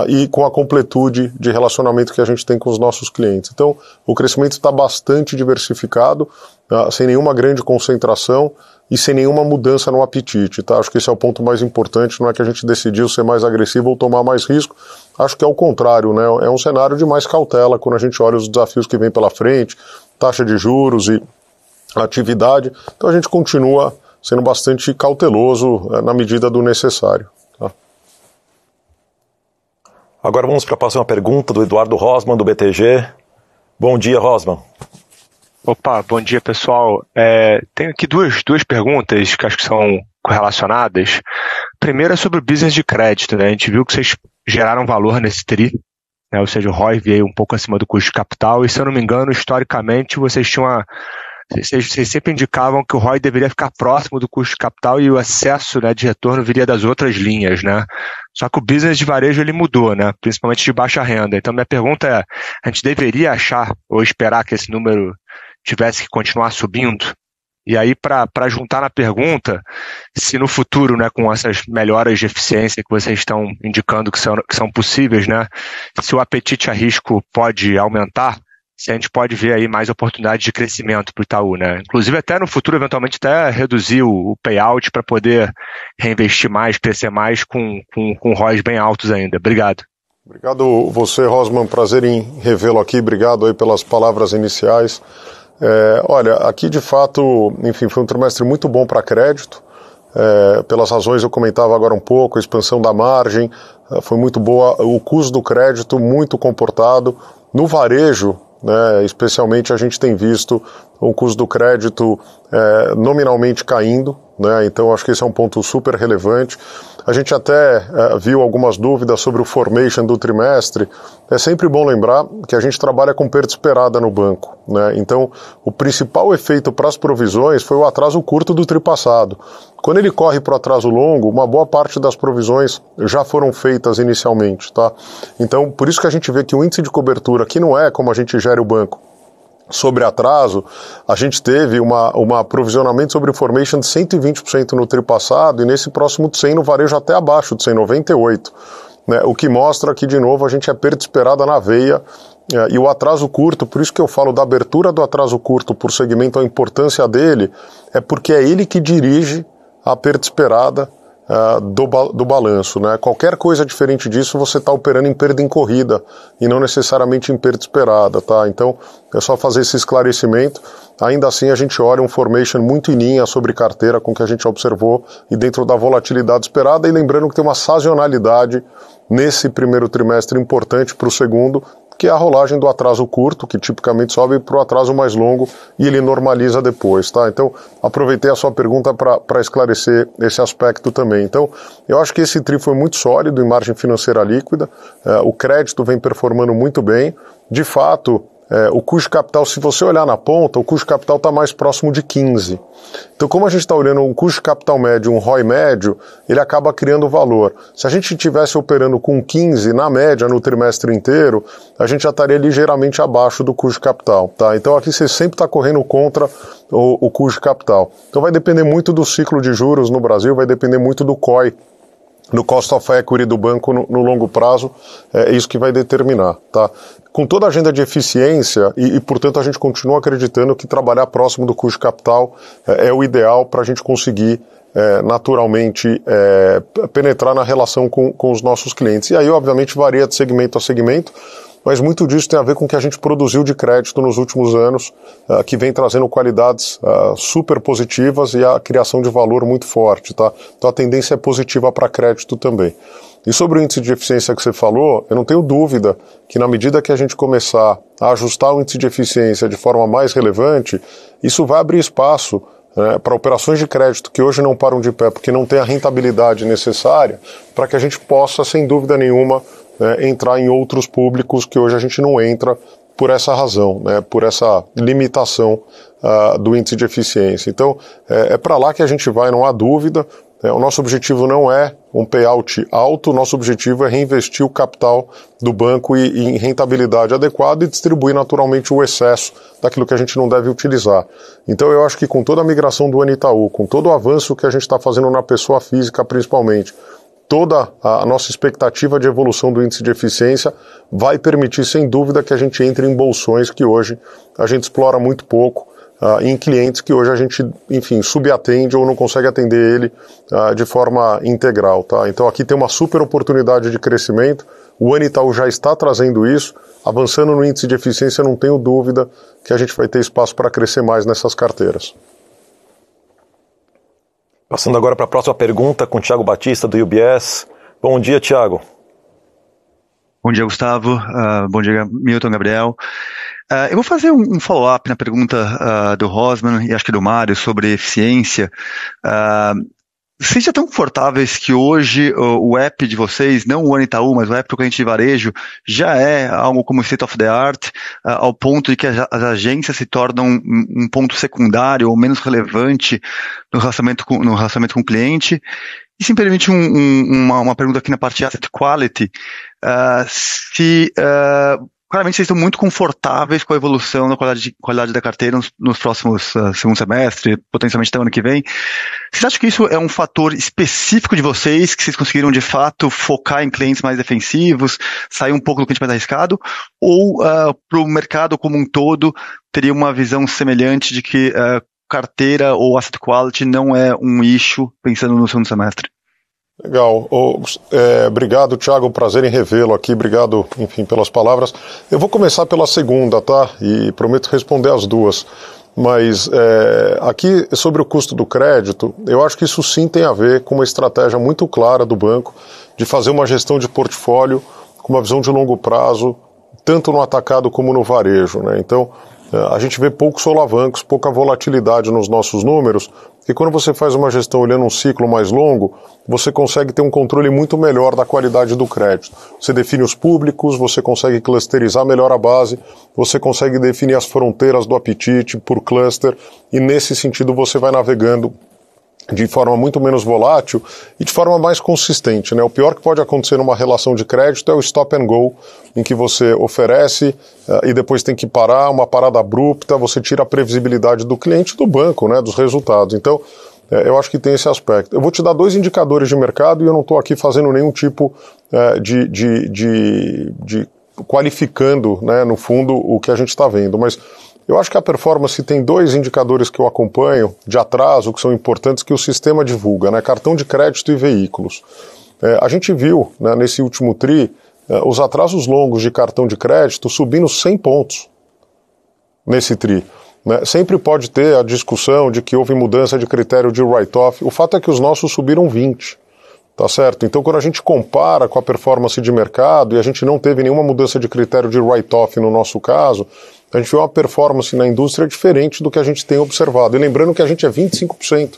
e com a completude de relacionamento que a gente tem com os nossos clientes. Então o crescimento está bastante diversificado, sem nenhuma grande concentração e sem nenhuma mudança no apetite, tá? Acho que esse é o ponto mais importante, não é que a gente decidiu ser mais agressivo ou tomar mais risco, acho que é o contrário, né? É um cenário de mais cautela quando a gente olha os desafios que vem pela frente, taxa de juros e atividade, então a gente continua sendo bastante cauteloso na medida do necessário. Tá? Agora vamos para a próxima pergunta do Eduardo Rosman, do BTG. Bom dia, Rosman. Opa, bom dia, pessoal. Tenho aqui duas perguntas que acho que são correlacionadas. Primeiro é sobre o business de crédito, né? A gente viu que vocês geraram valor nesse TRI, né? Ou seja, o ROI veio um pouco acima do custo de capital, e se eu não me engano, historicamente, vocês sempre indicavam que o ROI deveria ficar próximo do custo de capital e o excesso, né, de retorno viria das outras linhas, né? Só que o business de varejo ele mudou, né? Principalmente de baixa renda. Então minha pergunta é, a gente deveria achar ou esperar que esse número tivesse que continuar subindo? E aí, para juntar na pergunta, se no futuro, né, com essas melhoras de eficiência que vocês estão indicando que são possíveis, né, se o apetite a risco pode aumentar, se a gente pode ver aí mais oportunidade de crescimento para o Itaú, né? Inclusive até no futuro, eventualmente, até reduzir o payout para poder reinvestir mais, crescer mais com ROIs bem altos ainda. Obrigado. Obrigado você, Rosman, prazer em revê-lo aqui, obrigado aí pelas palavras iniciais. Olha, aqui de fato, enfim, foi um trimestre muito bom para crédito, pelas razões eu comentava agora um pouco, a expansão da margem foi muito boa, o custo do crédito muito comportado, no varejo, né, especialmente a gente tem visto o custo do crédito nominalmente caindo, né, então acho que esse é um ponto super relevante. A gente até viu algumas dúvidas sobre o formation do trimestre. É sempre bom lembrar que a gente trabalha com perda esperada no banco, né? Então, o principal efeito para as provisões foi o atraso curto do tri passado. Quando ele corre para o atraso longo, uma boa parte das provisões já foram feitas inicialmente, tá? Então, por isso que a gente vê que o índice de cobertura, que não é como a gente gera o banco, sobre atraso, a gente teve uma provisionamento sobre information de 120% no tri passado e nesse próximo de 100 no varejo até abaixo de 198%, né? O que mostra que, de novo, a gente é perda esperada na veia e o atraso curto, por isso que eu falo da abertura do atraso curto por segmento, a importância dele é porque é ele que dirige a perda esperada do balanço, né? Qualquer coisa diferente disso você está operando em perda incorrida e não necessariamente em perda esperada, tá? Então é só fazer esse esclarecimento. Ainda assim a gente olha um formation muito em linha sobre carteira com o que a gente observou e dentro da volatilidade esperada, e lembrando que tem uma sazonalidade nesse primeiro trimestre importante para o segundo, que é a rolagem do atraso curto, que tipicamente sobe para o atraso mais longo e ele normaliza depois, tá? Então, aproveitei a sua pergunta para esclarecer esse aspecto também. Então, eu acho que esse TRI foi muito sólido em margem financeira líquida, o crédito vem performando muito bem, de fato, o custo de capital, se você olhar na ponta, o custo de capital está mais próximo de 15. Então, como a gente está olhando um custo de capital médio, um ROI médio, ele acaba criando valor. Se a gente estivesse operando com 15 na média no trimestre inteiro, a gente já estaria ligeiramente abaixo do custo de capital. Tá? Então, aqui você sempre está correndo contra o custo de capital. Então, vai depender muito do ciclo de juros no Brasil, vai depender muito do COI, no cost of equity do banco no longo prazo, é isso que vai determinar, tá? Com toda a agenda de eficiência, portanto a gente continua acreditando que trabalhar próximo do custo de capital é o ideal para a gente conseguir naturalmente penetrar na relação com os nossos clientes. E aí, obviamente, varia de segmento a segmento, mas muito disso tem a ver com o que a gente produziu de crédito nos últimos anos, que vem trazendo qualidades super positivas e a criação de valor muito forte, tá? Então a tendência é positiva para crédito também. E sobre o índice de eficiência que você falou, eu não tenho dúvida que na medida que a gente começar a ajustar o índice de eficiência de forma mais relevante, isso vai abrir espaço para operações de crédito que hoje não param de pé porque não tem a rentabilidade necessária, para que a gente possa, sem dúvida nenhuma, entrar em outros públicos que hoje a gente não entra por essa razão, por essa limitação do índice de eficiência. Então, é para lá que a gente vai, não há dúvida. O nosso objetivo não é um payout alto, o nosso objetivo é reinvestir o capital do banco em rentabilidade adequada e distribuir naturalmente o excesso daquilo que a gente não deve utilizar. Então eu acho que com toda a migração do Itaú, com todo o avanço que a gente está fazendo na pessoa física principalmente, toda a nossa expectativa de evolução do índice de eficiência vai permitir, sem dúvida, que a gente entre em bolsões que hoje a gente explora muito pouco, em clientes que hoje a gente, enfim, subatende ou não consegue atender ele de forma integral. Tá? Então aqui tem uma super oportunidade de crescimento, o Itaú já está trazendo isso, avançando no índice de eficiência, não tenho dúvida que a gente vai ter espaço para crescer mais nessas carteiras. Passando agora para a próxima pergunta com o Thiago Batista, do UBS. Bom dia, Thiago. Bom dia, Gustavo. Bom dia, Milton, Gabriel. Eu vou fazer um follow-up na pergunta do Rosman e acho que do Mário sobre eficiência. Vocês já estão confortáveis que hoje o app de vocês, não o Itaú, mas o app para o cliente de varejo, já é algo como state of the art, ao ponto de que as agências se tornam um ponto secundário ou menos relevante no relacionamento com o cliente? E se me permite uma pergunta aqui na parte de asset quality, claramente vocês estão muito confortáveis com a evolução da qualidade da carteira nos próximos segundo semestre, potencialmente até o ano que vem. Vocês acham que isso é um fator específico de vocês, que vocês conseguiram de fato focar em clientes mais defensivos, sair um pouco do cliente mais arriscado, ou para o mercado como um todo teria uma visão semelhante de que carteira ou asset quality não é um issue pensando no segundo semestre? Legal. Obrigado, Thiago, um prazer em revê-lo aqui, obrigado, enfim, pelas palavras. Eu vou começar pela segunda, tá? E prometo responder as duas. Mas aqui, sobre o custo do crédito, eu acho que isso sim tem a ver com uma estratégia muito clara do banco de fazer uma gestão de portfólio com uma visão de longo prazo, tanto no atacado como no varejo, né? Então, a gente vê poucos solavancos, pouca volatilidade nos nossos números, e quando você faz uma gestão olhando um ciclo mais longo, você consegue ter um controle muito melhor da qualidade do crédito. Você define os públicos, você consegue clusterizar melhor a base, você consegue definir as fronteiras do apetite por cluster, e nesse sentido você vai navegando de forma muito menos volátil e de forma mais consistente, né? O pior que pode acontecer numa relação de crédito é o stop and go, em que você oferece e depois tem que parar, uma parada abrupta, você tira a previsibilidade do cliente e do banco, né, dos resultados. Então, eu acho que tem esse aspecto. Eu vou te dar 2 indicadores de mercado e eu não estou aqui fazendo nenhum tipo de qualificando, né, no fundo, o que a gente está vendo, mas eu acho que a performance tem 2 indicadores que eu acompanho de atraso, que são importantes, que o sistema divulga, né? Cartão de crédito e veículos. A gente viu, né, nesse último TRI, os atrasos longos de cartão de crédito subindo 100 pontos nesse TRI. Né? Sempre pode ter a discussão de que houve mudança de critério de write-off. O fato é que os nossos subiram 20. Tá certo? Então, quando a gente compara com a performance de mercado, e a gente não teve nenhuma mudança de critério de write-off no nosso caso, a gente vê uma performance na indústria diferente do que a gente tem observado. E lembrando que a gente é 25%.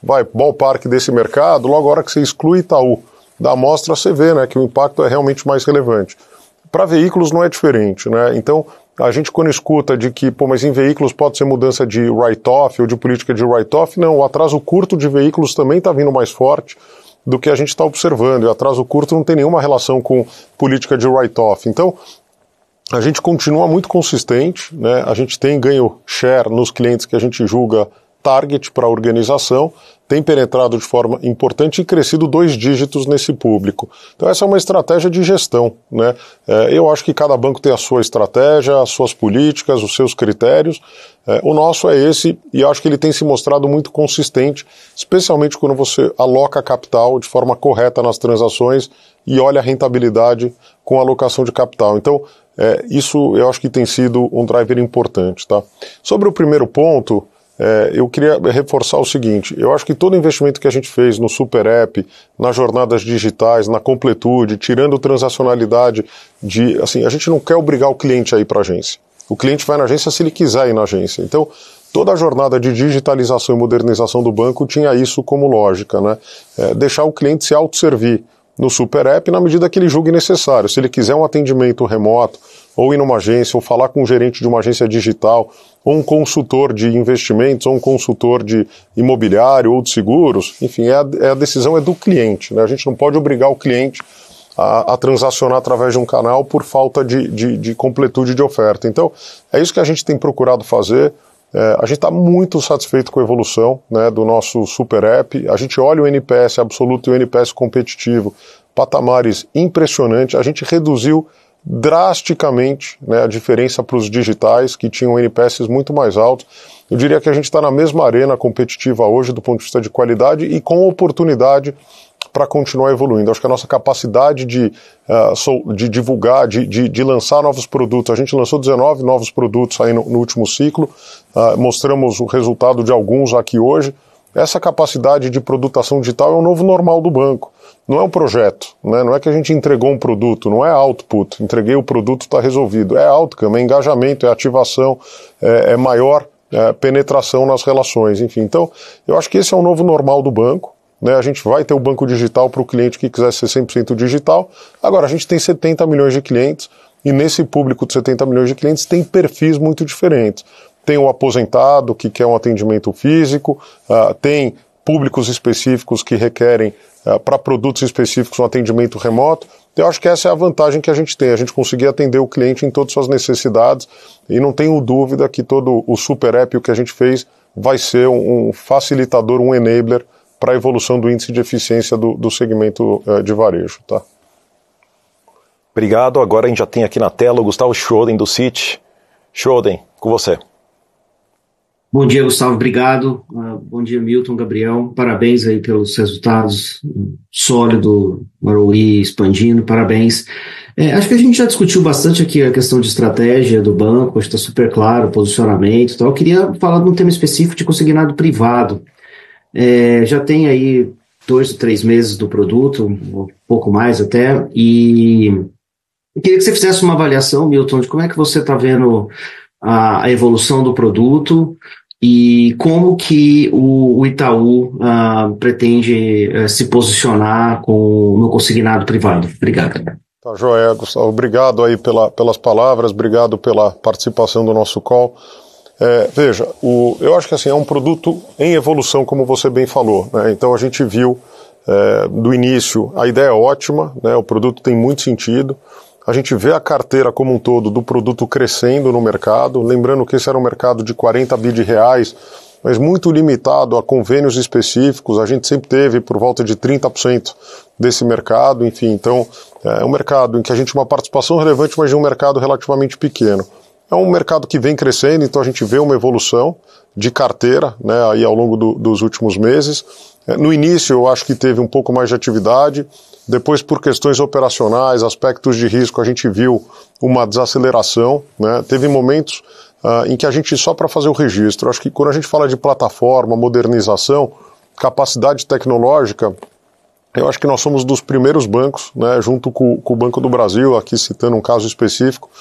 Ballpark desse mercado, logo a hora que você exclui Itaú da amostra, você vê, né, que o impacto é realmente mais relevante. Para veículos não é diferente, né? Então, A gente, quando escuta de que, mas em veículos pode ser mudança de write-off ou de política de write-off, não, o atraso curto de veículos também está vindo mais forte do que a gente está observando, e o atraso curto não tem nenhuma relação com política de write-off. Então, a gente continua muito consistente, né? A gente tem ganho share nos clientes que a gente julga target para a organização, tem penetrado de forma importante e crescido 2 dígitos nesse público. Então essa é uma estratégia de gestão, né? Eu acho que cada banco tem a sua estratégia, as suas políticas, os seus critérios. O nosso é esse, e acho que ele tem se mostrado muito consistente, especialmente quando você aloca capital de forma correta nas transações e olha a rentabilidade com a alocação de capital. Então, isso eu acho que tem sido um driver importante, tá? Sobre o primeiro ponto, eu queria reforçar o seguinte: eu acho que todo investimento que a gente fez no Super App, nas jornadas digitais, na completude, tirando transacionalidade assim, a gente não quer obrigar o cliente a ir para a agência. O cliente vai na agência se ele quiser ir na agência. Então, toda a jornada de digitalização e modernização do banco tinha isso como lógica, né? Deixar o cliente se autosservir no Super App na medida que ele julgue necessário. Se ele quiser um atendimento remoto, ou ir numa agência, ou falar com um gerente de uma agência digital, ou um consultor de investimentos, ou um consultor de imobiliário, ou de seguros, enfim, a decisão é do cliente, né? A gente não pode obrigar o cliente a transacionar através de um canal por falta de completude de oferta. Então, é isso que a gente tem procurado fazer. A gente está muito satisfeito com a evolução, né, do nosso Super App. A gente olha o NPS absoluto e o NPS competitivo, patamares impressionantes. A gente reduziu drasticamente, né, a diferença para os digitais, que tinham NPS muito mais altos. Eu diria que a gente está na mesma arena competitiva hoje do ponto de vista de qualidade e com oportunidade para continuar evoluindo. Acho que a nossa capacidade de divulgar, de lançar novos produtos, a gente lançou 19 novos produtos aí no último ciclo, mostramos o resultado de alguns aqui hoje. Essa capacidade de produtação digital é o novo normal do banco. Não é um projeto, né? Não é que a gente entregou um produto, não é output, entreguei o produto, está resolvido. É outcome, é engajamento, é ativação, é maior penetração nas relações, enfim. Então, eu acho que esse é o novo normal do banco, né? A gente vai ter o banco digital para o cliente que quiser ser 100% digital. Agora, a gente tem 70 milhões de clientes e nesse público de 70 milhões de clientes tem perfis muito diferentes. Tem o aposentado que quer um atendimento físico, tem públicos específicos que requerem para produtos específicos um atendimento remoto. Eu acho que essa é a vantagem que a gente tem, a gente conseguir atender o cliente em todas as suas necessidades e não tenho dúvida que todo o Super App, o que a gente fez, vai ser um facilitador, um enabler para a evolução do índice de eficiência do segmento de varejo. Tá? Obrigado. Agora a gente já tem aqui na tela o Gustavo Schroden do Citi. Schroden, com você. Bom dia, Gustavo, obrigado. Bom dia, Milton, Gabriel. Parabéns aí pelos resultados, sólido, ROE expandindo, parabéns. Acho que a gente já discutiu bastante aqui a questão de estratégia do banco, acho que está super claro o posicionamento e tal. Eu queria falar de um tema específico de consignado privado. Já tem aí 2 ou 3 meses do produto, um pouco mais até, e eu queria que você fizesse uma avaliação, Milton, de como é que você está vendo a evolução do produto e como que o Itaú pretende se posicionar no consignado privado. Obrigado. Tá joia, Gustavo. Obrigado aí pelas palavras, obrigado pela participação do nosso call. Veja, eu acho que assim, é um produto em evolução, como você bem falou, né? Então a gente viu do início, a ideia é ótima, né? O produto tem muito sentido. A gente vê a carteira como um todo do produto crescendo no mercado, lembrando que esse era um mercado de 40 bi de reais, mas muito limitado a convênios específicos. A gente sempre teve por volta de 30% desse mercado, enfim, então é um mercado em que a gente tem uma participação relevante, mas de um mercado relativamente pequeno. É um mercado que vem crescendo, então a gente vê uma evolução de carteira, né, aí ao longo dos últimos meses. No início eu acho que teve um pouco mais de atividade, depois por questões operacionais, aspectos de risco, a gente viu uma desaceleração, né? Teve momentos em que a gente, só para fazer o registro, acho que quando a gente fala de plataforma, modernização, capacidade tecnológica, eu acho que nós somos dos primeiros bancos, né, junto com o Banco do Brasil, aqui citando um caso específico,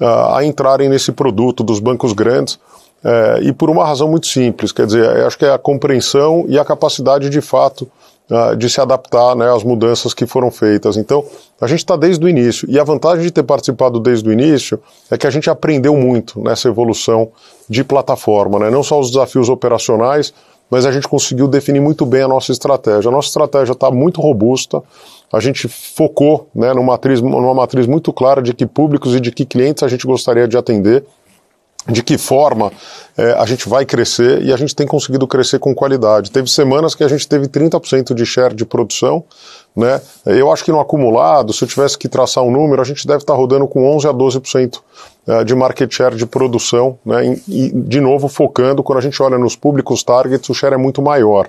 a entrarem nesse produto dos bancos grandes, e por uma razão muito simples, quer dizer, acho que é a compreensão e a capacidade de fato de se adaptar, né, às mudanças que foram feitas. Então, a gente está desde o início, e a vantagem de ter participado desde o início é que a gente aprendeu muito nessa evolução de plataforma, né, não só os desafios operacionais, mas a gente conseguiu definir muito bem a nossa estratégia. A nossa estratégia está muito robusta, a gente focou, né, numa matriz muito clara de que públicos e de que clientes a gente gostaria de atender, de que forma a gente vai crescer, e a gente tem conseguido crescer com qualidade. Teve semanas que a gente teve 30% de share de produção, né? Eu acho que no acumulado, se eu tivesse que traçar um número, a gente deve estar rodando com 11 a 12% de market share de produção, né? E, de novo, focando, quando a gente olha nos públicos targets, o share é muito maior,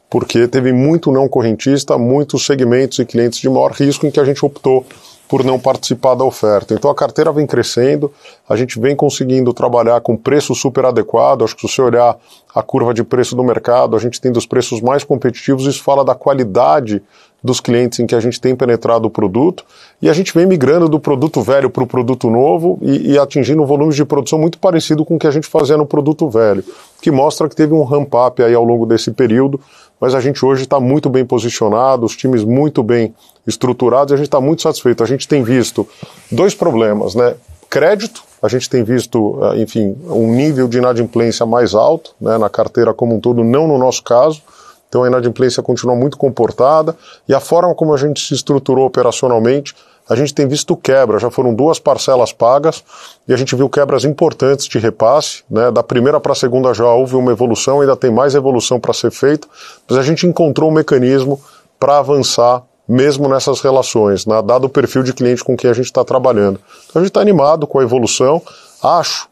porque teve muito não correntista, muitos segmentos e clientes de maior risco em que a gente optou por não participar da oferta. Então a carteira vem crescendo, a gente vem conseguindo trabalhar com preço super adequado. Acho que se você olhar a curva de preço do mercado, a gente tem dos preços mais competitivos, isso fala da qualidade dos clientes em que a gente tem penetrado o produto, e a gente vem migrando do produto velho para o produto novo e atingindo volumes de produção muito parecido com o que a gente fazia no produto velho, que mostra que teve um ramp-up aí ao longo desse período, mas a gente hoje está muito bem posicionado, os times muito bem estruturados, e a gente está muito satisfeito. A gente tem visto dois problemas, né? Crédito, a gente tem visto, enfim, um nível de inadimplência mais alto, né, na carteira como um todo, não no nosso caso. Então a inadimplência continua muito comportada, e a forma como a gente se estruturou operacionalmente, a gente tem visto quebra. Já foram 2 parcelas pagas, e a gente viu quebras importantes de repasse, né? Da primeira para a segunda já houve uma evolução, ainda tem mais evolução para ser feita, mas a gente encontrou um mecanismo para avançar mesmo nessas relações, né? Dado o perfil de cliente com quem a gente está trabalhando. Então a gente está animado com a evolução, acho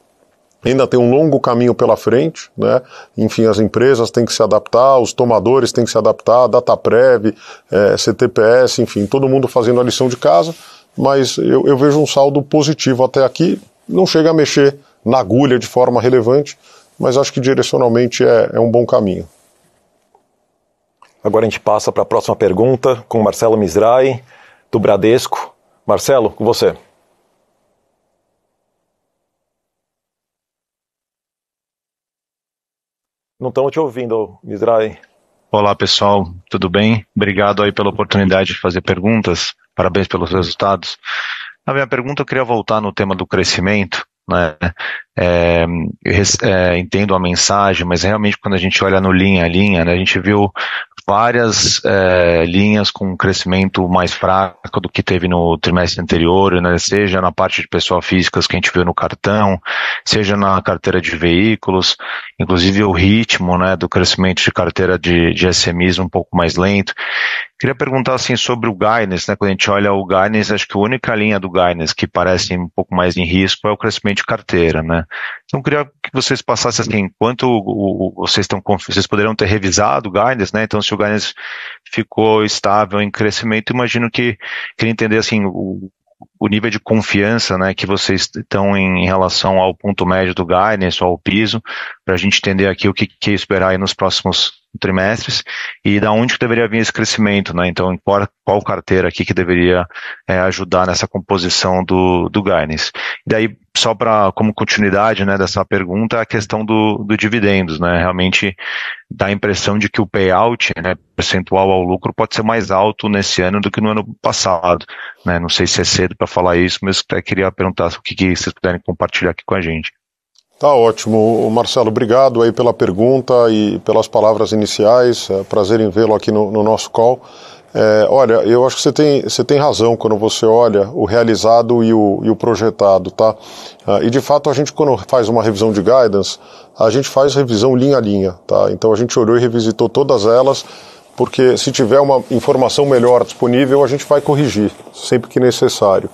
ainda tem um longo caminho pela frente, né? Enfim, as empresas têm que se adaptar, os tomadores têm que se adaptar, Dataprev, CTPS, enfim, todo mundo fazendo a lição de casa, mas eu vejo um saldo positivo até aqui. Não chega a mexer na agulha de forma relevante, mas acho que direcionalmente é um bom caminho. Agora a gente passa para a próxima pergunta com Marcelo Mizrahi, do Bradesco. Marcelo, com você. Não estamos te ouvindo, Mizrahi. Olá, pessoal, tudo bem? Obrigado aí pela oportunidade de fazer perguntas. Parabéns pelos resultados. A minha pergunta, eu queria voltar no tema do crescimento, né? Entendo a mensagem, mas realmente quando a gente olha no linha a linha, né, a gente viu várias linhas com um crescimento mais fraco do que teve no trimestre anterior, né, seja na parte de pessoa físicas que a gente viu no cartão, seja na carteira de veículos, inclusive o ritmo, né, do crescimento de carteira de SMEs um pouco mais lento. Queria perguntar assim sobre o guidance, né? Quando a gente olha o guidance, acho que a única linha do guidance que parece um pouco mais em risco é o crescimento de carteira, né? Então queria que vocês passassem assim, quanto vocês poderiam ter revisado o guidance, né? Então se o guidance ficou estável em crescimento, imagino que queria entender assim o nível de confiança, né, que vocês estão em relação ao ponto médio do guidance, ao piso, para a gente entender aqui o que esperar aí nos próximos trimestres e da onde que deveria vir esse crescimento, né? Então, qual carteira aqui que deveria ajudar nessa composição do guidance. E daí, só como continuidade, né, dessa pergunta, a questão do dividendos, né? Realmente dá a impressão de que o payout, né, percentual ao lucro pode ser mais alto nesse ano do que no ano passado, né? Não sei se é cedo para falar isso, mas queria perguntar o que vocês puderem compartilhar aqui com a gente. Tá ótimo, Marcelo, obrigado aí pela pergunta e pelas palavras iniciais, prazer em vê-lo aqui no nosso call. Olha, eu acho que você tem razão quando você olha o realizado e o projetado, tá? E de fato a gente, quando faz uma revisão de guidance, a gente faz revisão linha a linha, tá? Então a gente olhou e revisitou todas elas, porque se tiver uma informação melhor disponível, a gente vai corrigir, sempre que necessário.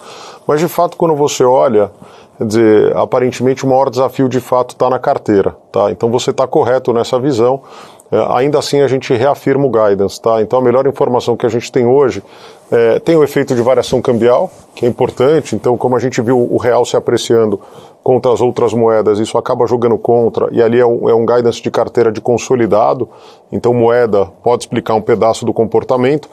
Mas de fato, quando você olha, quer dizer, aparentemente o maior desafio de fato está na carteira, tá? Então você está correto nessa visão, ainda assim a gente reafirma o guidance, tá? Então a melhor informação que a gente tem hoje tem o efeito de variação cambial, que é importante, então como a gente viu o real se apreciando contra as outras moedas, isso acaba jogando contra, e ali é um guidance de carteira de consolidado, então moeda pode explicar um pedaço do comportamento.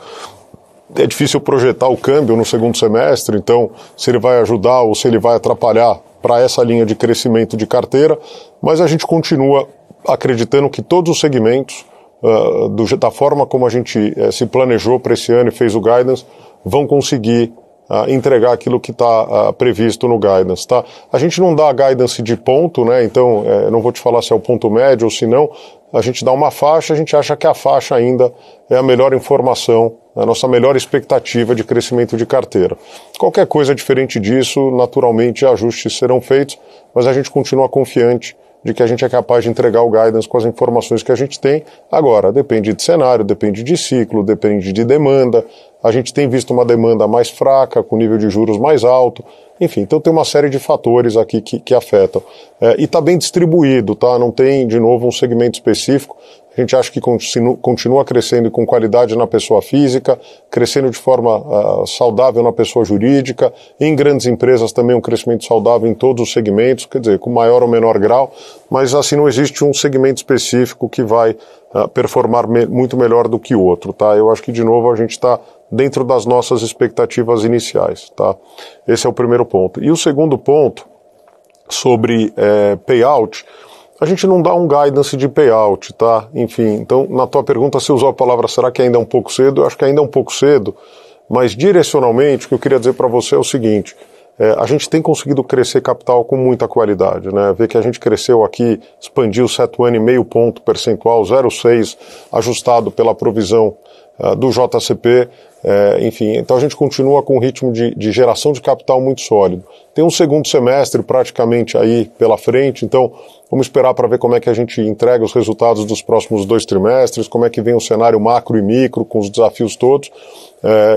É difícil projetar o câmbio no segundo semestre, então se ele vai ajudar ou se ele vai atrapalhar para essa linha de crescimento de carteira, mas a gente continua acreditando que todos os segmentos da forma como a gente se planejou para esse ano e fez o guidance, vão conseguir entregar aquilo que está previsto no guidance, tá? A gente não dá guidance de ponto, né? Então, eu não vou te falar se é o ponto médio ou se não. A gente dá uma faixa, a gente acha que a faixa ainda é a melhor informação, a nossa melhor expectativa de crescimento de carteira. Qualquer coisa diferente disso, naturalmente, ajustes serão feitos, mas a gente continua confiante de que a gente é capaz de entregar o guidance com as informações que a gente tem. Agora, depende de cenário, depende de ciclo, depende de demanda. A gente tem visto uma demanda mais fraca, com nível de juros mais alto. Enfim, então tem uma série de fatores aqui que afetam. E está bem distribuído, tá? Não tem, de novo, um segmento específico. A gente acha que continua crescendo com qualidade na pessoa física, crescendo de forma saudável na pessoa jurídica, em grandes empresas também um crescimento saudável em todos os segmentos, quer dizer, com maior ou menor grau, mas assim não existe um segmento específico que vai performar muito melhor do que o outro, tá? Eu acho que, de novo, a gente está dentro das nossas expectativas iniciais, tá? Esse é o primeiro ponto. E o segundo ponto, sobre payout, a gente não dá um guidance de payout, tá? Enfim, então, na tua pergunta, você usou a palavra, será que ainda é um pouco cedo? Eu acho que ainda é um pouco cedo, mas direcionalmente, o que eu queria dizer para você é o seguinte, a gente tem conseguido crescer capital com muita qualidade, né? Ver que a gente cresceu aqui, expandiu o CET1 meio ponto percentual, 0,6, ajustado pela provisão do JCP, enfim, então a gente continua com um ritmo de geração de capital muito sólido. Tem um segundo semestre praticamente aí pela frente, então vamos esperar para ver como é que a gente entrega os resultados dos próximos 2 trimestres, como é que vem o cenário macro e micro com os desafios todos,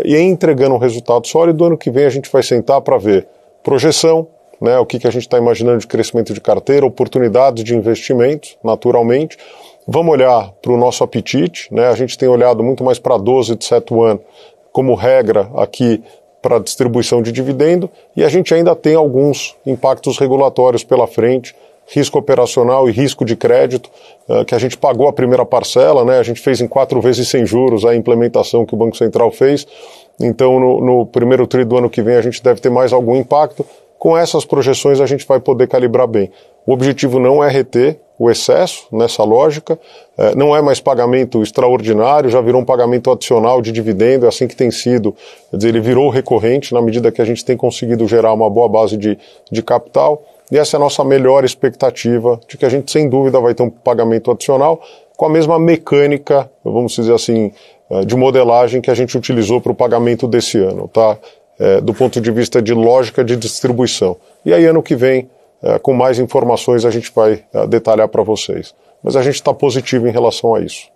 e entregando um resultado sólido, ano que vem a gente vai sentar para ver projeção, né, o que a gente está imaginando de crescimento de carteira, oportunidades de investimentos, naturalmente. Vamos olhar para o nosso apetite, né, a gente tem olhado muito mais para 12 de CET1 como regra aqui para distribuição de dividendo, e a gente ainda tem alguns impactos regulatórios pela frente, risco operacional e risco de crédito, que a gente pagou a primeira parcela, né, a gente fez em 4 vezes sem juros a implementação que o Banco Central fez, então no primeiro tri do ano que vem a gente deve ter mais algum impacto. Com essas projeções a gente vai poder calibrar bem. O objetivo não é reter o excesso nessa lógica, não é mais pagamento extraordinário, já virou um pagamento adicional de dividendo, é assim que tem sido, quer dizer, ele virou recorrente na medida que a gente tem conseguido gerar uma boa base de capital, e essa é a nossa melhor expectativa, de que a gente sem dúvida vai ter um pagamento adicional com a mesma mecânica, vamos dizer assim, de modelagem que a gente utilizou para o pagamento desse ano, tá? Do ponto de vista de lógica de distribuição. E aí ano que vem, com mais informações, a gente vai detalhar para vocês. Mas a gente está positivo em relação a isso.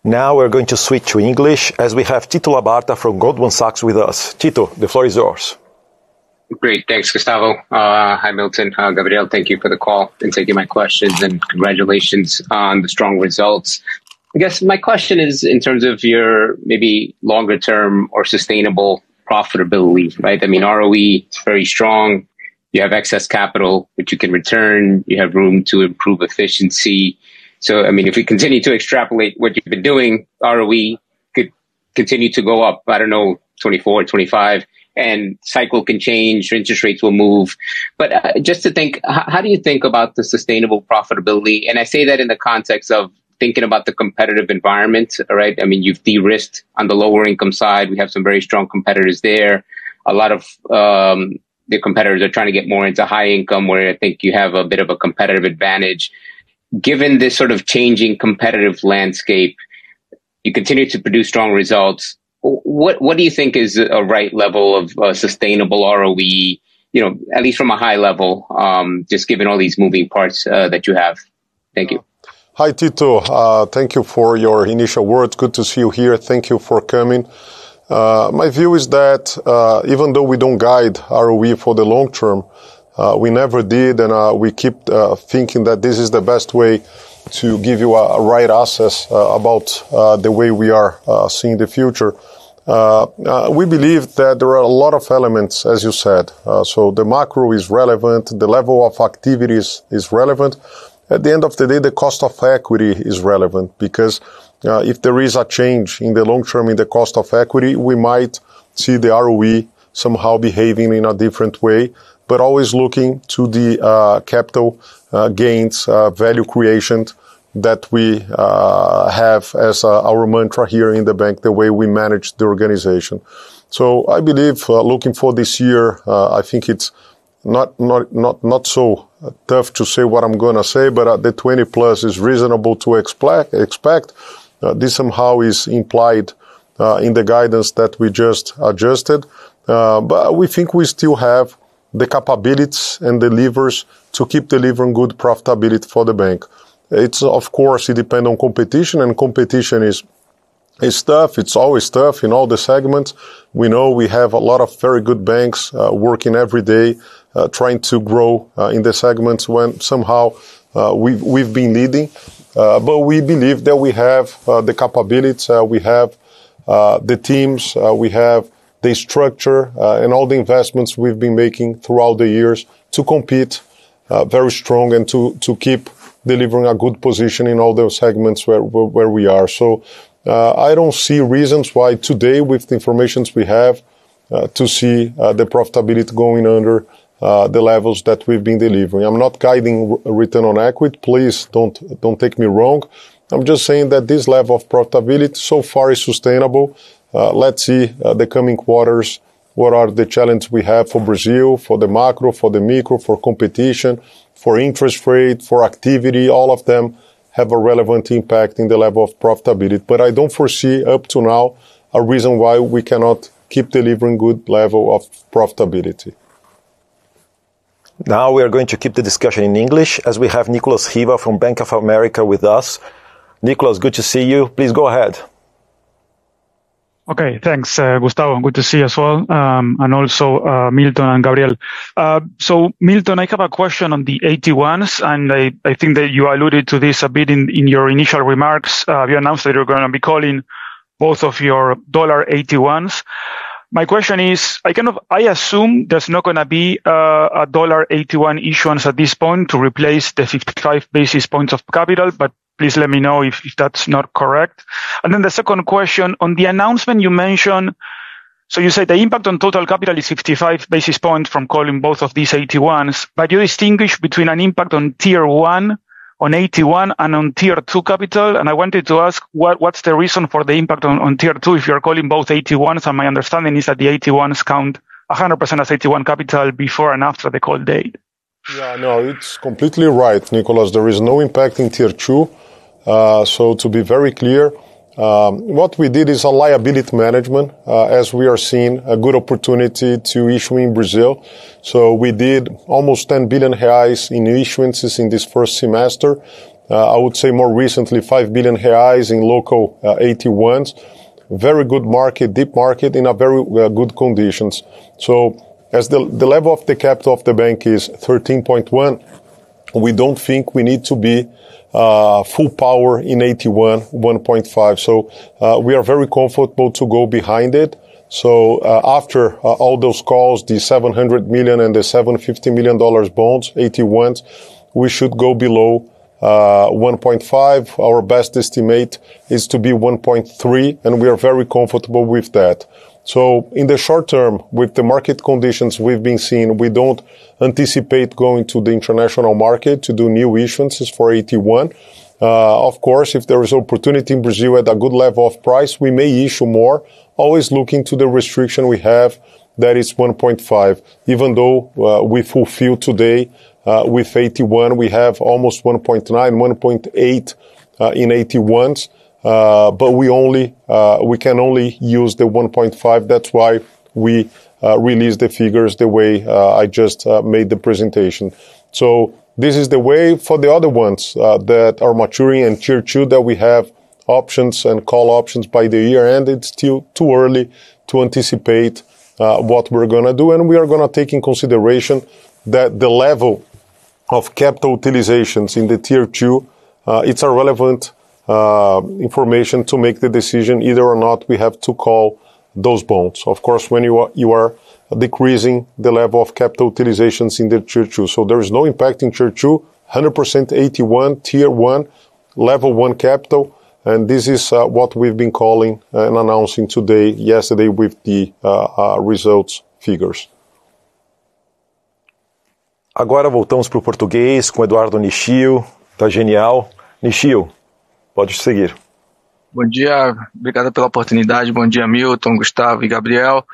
Now we're going to switch to English as we have Tito Labarta from Goldman Sachs with us. Tito, the floor is yours. Great. Thanks, Gustavo. Hi, Milton. Gabriel, thank you for the call and taking my questions, and congratulations on the strong results. I guess my question is in terms of your maybe longer term or sustainable profitability, right? I mean, ROE is very strong. You have excess capital, which you can return. You have room to improve efficiency. So, I mean, if we continue to extrapolate what you've been doing, ROE could continue to go up, I don't know, 24, 25, and cycle can change, interest rates will move. But just to think, how do you think about the sustainable profitability? And I say that in the context of thinking about the competitive environment, right? I mean, you've de-risked on the lower income side. We have some very strong competitors there. A lot of the competitors are trying to get more into high income, where I think you have a bit of a competitive advantage. Given this sort of changing competitive landscape, you continue to produce strong results. What do you think is a right level of sustainable ROE, you know, at least from a high level, just given all these moving parts that you have? Thank you. Hi, Tito. Thank you for your initial words. Good to see you here. Thank you for coming. My view is that even though we don't guide ROE for the long term, we never did, and we keep thinking that this is the best way to give you a right access about the way we are seeing the future. We believe that there are a lot of elements, as you said. So the macro is relevant, the level of activities is relevant. At the end of the day, the cost of equity is relevant, because if there is a change in the long term in the cost of equity, we might see the ROE somehow behaving in a different way, but always looking to the capital gains, value creation that we have as our mantra here in the bank, the way we manage the organization. So I believe looking for this year, I think it's not so tough to say what I'm going to say, but the 20 plus is reasonable to expect. This somehow is implied in the guidance that we just adjusted. But we think we still have the capabilities and the levers to keep delivering good profitability for the bank. It's, of course, it depends on competition, and competition is tough. It's always tough in all the segments. We know we have a lot of very good banks working every day, trying to grow in the segments when somehow we've been leading. But we believe that we have the capabilities, we have the teams, we have the structure and all the investments we've been making throughout the years to compete very strong and to keep delivering a good position in all those segments where we are. So I don't see reasons why today, with the information we have, to see the profitability going under the levels that we've been delivering. I'm not guiding return on equity. Please don't take me wrong. I'm just saying that this level of profitability so far is sustainable. Let's see the coming quarters. What are the challenges we have for Brazil, for the macro, for the micro, for competition, for interest rate, for activity? All of them have a relevant impact in the level of profitability. But I don't foresee up to now a reason why we cannot keep delivering good level of profitability. Now we are going to keep the discussion in English as we have Nicolas Riva from Bank of America with us. Nicolas, good to see you. Please go ahead. Okay, thanks, Gustavo. Good to see you as well, and also Milton and Gabriel. So, Milton, I have a question on the AT1s, and I think that you alluded to this a bit in your initial remarks. You announced that you're going to be calling both of your dollar AT1s. My question is, I assume there's not going to be a dollar AT1 issuance at this point to replace the 55 basis points of capital, but please let me know if that's not correct. And then the second question, on the announcement you mentioned, so you said the impact on total capital is 55 basis points from calling both of these AT1s, but you distinguish between an impact on Tier 1, on AT1, and on Tier 2 capital. And I wanted to ask, what's the reason for the impact on Tier 2 if you're calling both AT1s? And my understanding is that the AT1s count 100% as AT1 capital before and after the call date. Yeah, no, it's completely right, Nicolas. There is no impact in Tier 2. So to be very clear, what we did is a liability management, as we are seeing a good opportunity to issue in Brazil. So we did almost 10 billion reais in issuances in this first semester. I would say more recently 5 billion reais in local AT1s. Very good market, deep market in a very good conditions. So as the level of the capital of the bank is 13.1, we don't think we need to be full power in AT1 1.5. So we are very comfortable to go behind it. So after all those calls, the $700 million and the $750 million bonds, AT1s, we should go below 1.5. Our best estimate is to be 1.3, and we are very comfortable with that. So in the short term, with the market conditions we've been seeing, we don't anticipate going to the international market to do new issuances for AT1. Of course, if there is opportunity in Brazil at a good level of price, we may issue more, always looking to the restriction we have, that is 1.5. Even though we fulfill today with AT1, we have almost 1.9, 1.8 in AT1s. But we can only use the 1.5. That's why we release the figures the way I just made the presentation. So this is the way for the other ones that are maturing in Tier 2 that we have options and call options by the year end. It's still too early to anticipate what we're going to do, and we are going to take in consideration that the level of capital utilizations in the Tier 2, it's a relevant information to make the decision either or not we have to call those bonds. Of course, when you are decreasing the level of capital utilizations in the Tier 2. So there is no impact in Tier 2, 100% AT1, Tier 1, level 1 capital, and this is what we've been calling and announcing yesterday with the results figures. Agora voltamos para o português com Eduardo Nishio, tá genial. Nishio, pode seguir. Bom dia, obrigado pela oportunidade. Bom dia, Milton, Gustavo e Gabriel.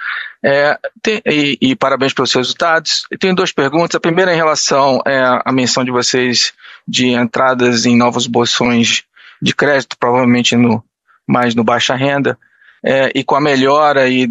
E parabéns pelos resultados. Eu tenho 2 perguntas. A primeira em relação à menção de vocês de entradas em novos bolsões de crédito, provavelmente mais no baixa renda, e com a melhora aí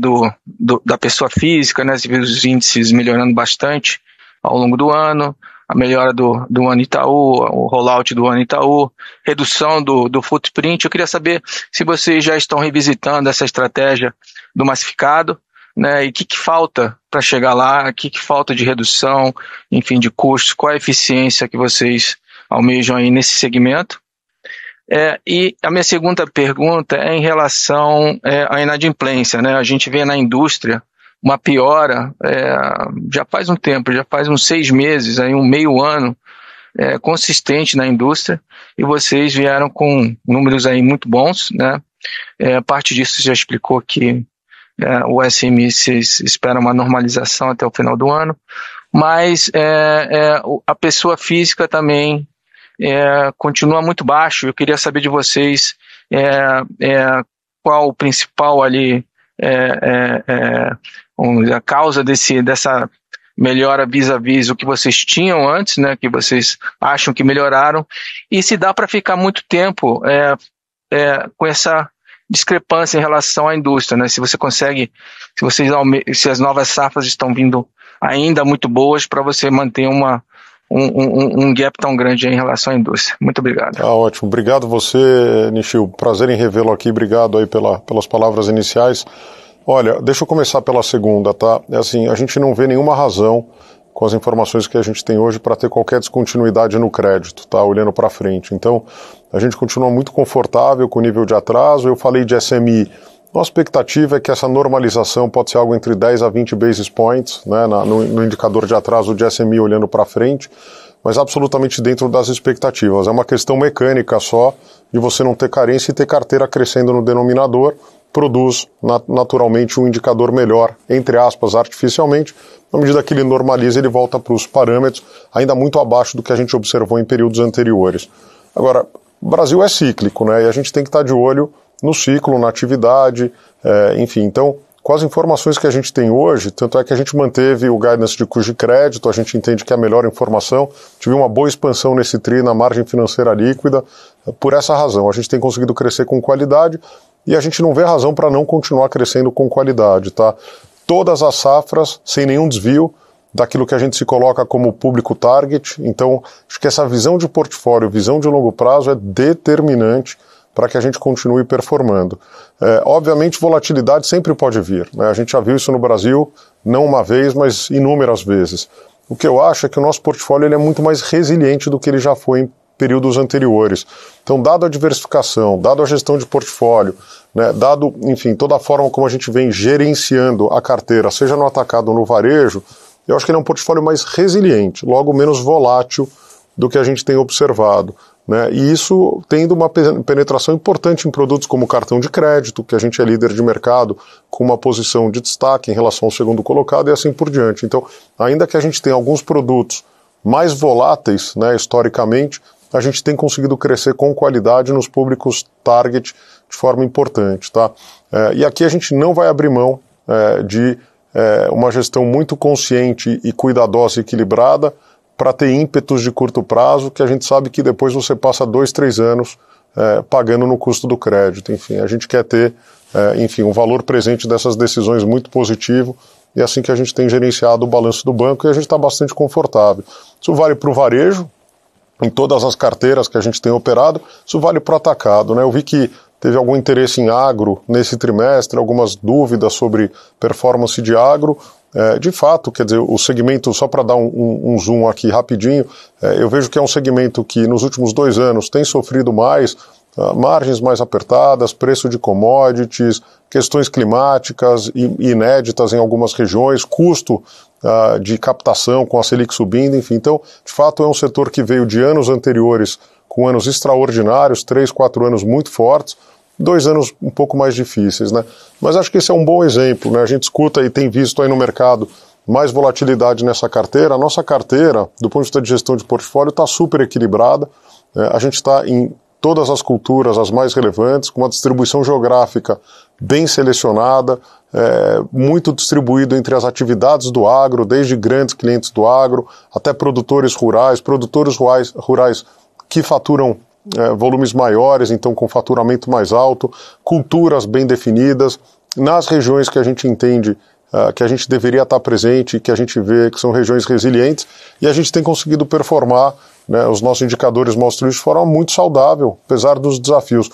da pessoa física, né, os índices melhorando bastante ao longo do ano, a melhora do Ano Itaú, o rollout do Ano Itaú, redução do footprint. Eu queria saber se vocês já estão revisitando essa estratégia do massificado, né, e o que falta para chegar lá, o que falta de redução, enfim, de custos, qual a eficiência que vocês almejam aí nesse segmento. E a minha segunda pergunta é em relação à inadimplência, né? A gente vê na indústria uma piora já faz um tempo, já faz uns 6 meses, aí meio ano, consistente na indústria, e vocês vieram com números aí muito bons, né? Parte disso já explicou que o SMI espera uma normalização até o final do ano, mas a pessoa física também continua muito baixo. Eu queria saber de vocês qual o principal ali a causa dessa melhora vis-a-vis o que vocês tinham antes, né, que vocês acham que melhoraram, e se dá para ficar muito tempo com essa discrepância em relação à indústria, né? Se você consegue, se as novas safras estão vindo ainda muito boas para você manter um gap tão grande em relação à indústria. Muito obrigado. Ótimo. Obrigado você, Nishio. Prazer em revê-lo aqui. Obrigado aí pelas palavras iniciais. Olha, deixa eu começar pela segunda, tá? A gente não vê nenhuma razão com as informações que a gente tem hoje para ter qualquer descontinuidade no crédito, tá? Olhando para frente. Então, a gente continua muito confortável com o nível de atraso. Eu falei de SMI. Nossa expectativa é que essa normalização pode ser algo entre 10 a 20 basis points, né, no indicador de atraso de SMI olhando para frente, mas absolutamente dentro das expectativas. É uma questão mecânica só de você não ter carência e ter carteira crescendo no denominador, produz naturalmente um indicador melhor, entre aspas, artificialmente. Na medida que ele normaliza, ele volta para os parâmetros ainda muito abaixo do que a gente observou em períodos anteriores. Agora, o Brasil é cíclico, né, e a gente tem que estar de olho no ciclo, na atividade, enfim. Então, com as informações que a gente tem hoje, tanto é que a gente manteve o guidance de custo de crédito, a gente entende que é a melhor informação, tive uma boa expansão nesse TRI na margem financeira líquida, por essa razão. A gente tem conseguido crescer com qualidade e a gente não vê razão para não continuar crescendo com qualidade, tá? Todas as safras, sem nenhum desvio daquilo que a gente se coloca como público target. Então, acho que essa visão de portfólio, visão de longo prazo é determinante para que a gente continue performando. Obviamente, volatilidade sempre pode vir, né? A gente já viu isso no Brasil, não uma vez, mas inúmeras vezes. O que eu acho é que o nosso portfólio ele é muito mais resiliente do que ele já foi em períodos anteriores. Então, dado a diversificação, dado a gestão de portfólio, né, dado, enfim, toda a forma como a gente vem gerenciando a carteira, seja no atacado ou no varejo, eu acho que ele é um portfólio mais resiliente, logo menos volátil do que a gente tem observado, né? E isso tendo uma penetração importante em produtos como cartão de crédito, que a gente é líder de mercado, com uma posição de destaque em relação ao segundo colocado e assim por diante. Então, ainda que a gente tenha alguns produtos mais voláteis, né, historicamente, a gente tem conseguido crescer com qualidade nos públicos target de forma importante, tá? E aqui a gente não vai abrir mão de uma gestão muito consciente e cuidadosa e equilibrada para ter ímpetos de curto prazo, que a gente sabe que depois você passa 2, 3 anos pagando no custo do crédito. Enfim, a gente quer ter um valor presente dessas decisões muito positivo, e é assim que a gente tem gerenciado o balanço do banco e a gente está bastante confortável. Isso vale para o varejo, em todas as carteiras que a gente tem operado, isso vale para o atacado, né? Eu vi que teve algum interesse em agro nesse trimestre, algumas dúvidas sobre performance de agro. De fato, quer dizer, o segmento, só para dar um zoom aqui rapidinho, eu vejo que é um segmento que nos últimos 2 anos tem sofrido mais, margens mais apertadas, preço de commodities, questões climáticas inéditas em algumas regiões, custo de captação com a Selic subindo, enfim. Então, de fato, é um setor que veio de anos anteriores com anos extraordinários, 3, 4 anos muito fortes, 2 anos um pouco mais difíceis, né? Mas acho que esse é um bom exemplo, né? A gente escuta e tem visto aí no mercado mais volatilidade nessa carteira. A nossa carteira, do ponto de vista de gestão de portfólio, está super equilibrada. A gente está em todas as culturas, as mais relevantes, com uma distribuição geográfica bem selecionada, muito distribuído entre as atividades do agro, desde grandes clientes do agro até produtores rurais que faturam volumes maiores, então com faturamento mais alto, culturas bem definidas, nas regiões que a gente entende que a gente deveria estar presente, que a gente vê que são regiões resilientes, e a gente tem conseguido performar, né, os nossos indicadores mostram isso de forma muito saudável, apesar dos desafios.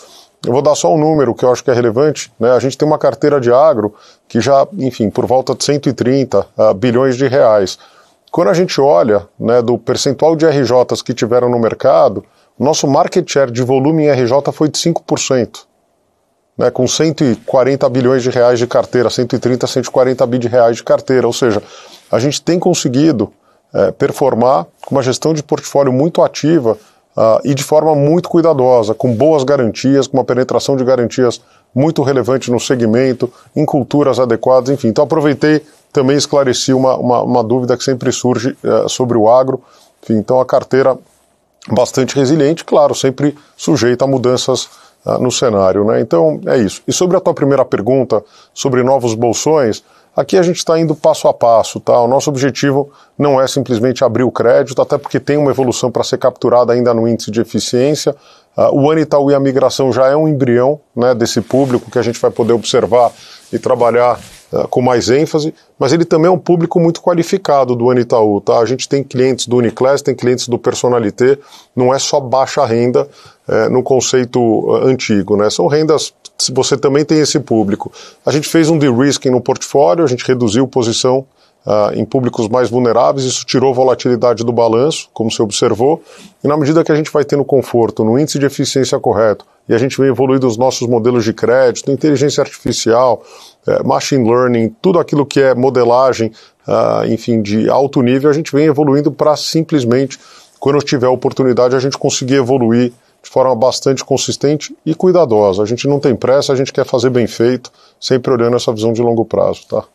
Eu vou dar só um número que eu acho que é relevante, né? A gente tem uma carteira de agro que já, enfim, por volta de 130 bilhões de reais. Quando a gente olha, né, do percentual de RJs que tiveram no mercado, o nosso market share de volume em RJ foi de 5%, né, com 140 bilhões de reais de carteira, 130, 140 bi de reais de carteira, ou seja, a gente tem conseguido performar com uma gestão de portfólio muito ativa, e de forma muito cuidadosa, com boas garantias, com uma penetração de garantias muito relevante no segmento, em culturas adequadas, enfim. Então aproveitei, também esclareci uma dúvida que sempre surge sobre o agro. Enfim, então a carteira bastante resiliente, claro, sempre sujeita a mudanças no cenário, né? Então é isso. E sobre a tua primeira pergunta, sobre novos bolsões, aqui a gente está indo passo a passo, tá? O nosso objetivo não é simplesmente abrir o crédito, até porque tem uma evolução para ser capturada ainda no índice de eficiência. O Ano Itaú e a migração já é um embrião, né, desse público que a gente vai poder observar e trabalhar com mais ênfase, mas ele também é um público muito qualificado do Ano Itaú, tá? A gente tem clientes do Uniclass, tem clientes do Personalité, não é só baixa renda no conceito antigo, né? São rendas, você também tem esse público. A gente fez um de-risking no portfólio, a gente reduziu posição em públicos mais vulneráveis, isso tirou volatilidade do balanço, como você observou, e na medida que a gente vai tendo conforto no índice de eficiência correto, e a gente vem evoluindo os nossos modelos de crédito, inteligência artificial, machine learning, tudo aquilo que é modelagem, enfim, de alto nível, a gente vem evoluindo para simplesmente, quando tiver oportunidade, a gente conseguir evoluir de forma bastante consistente e cuidadosa. A gente não tem pressa, a gente quer fazer bem feito, sempre olhando essa visão de longo prazo, tá?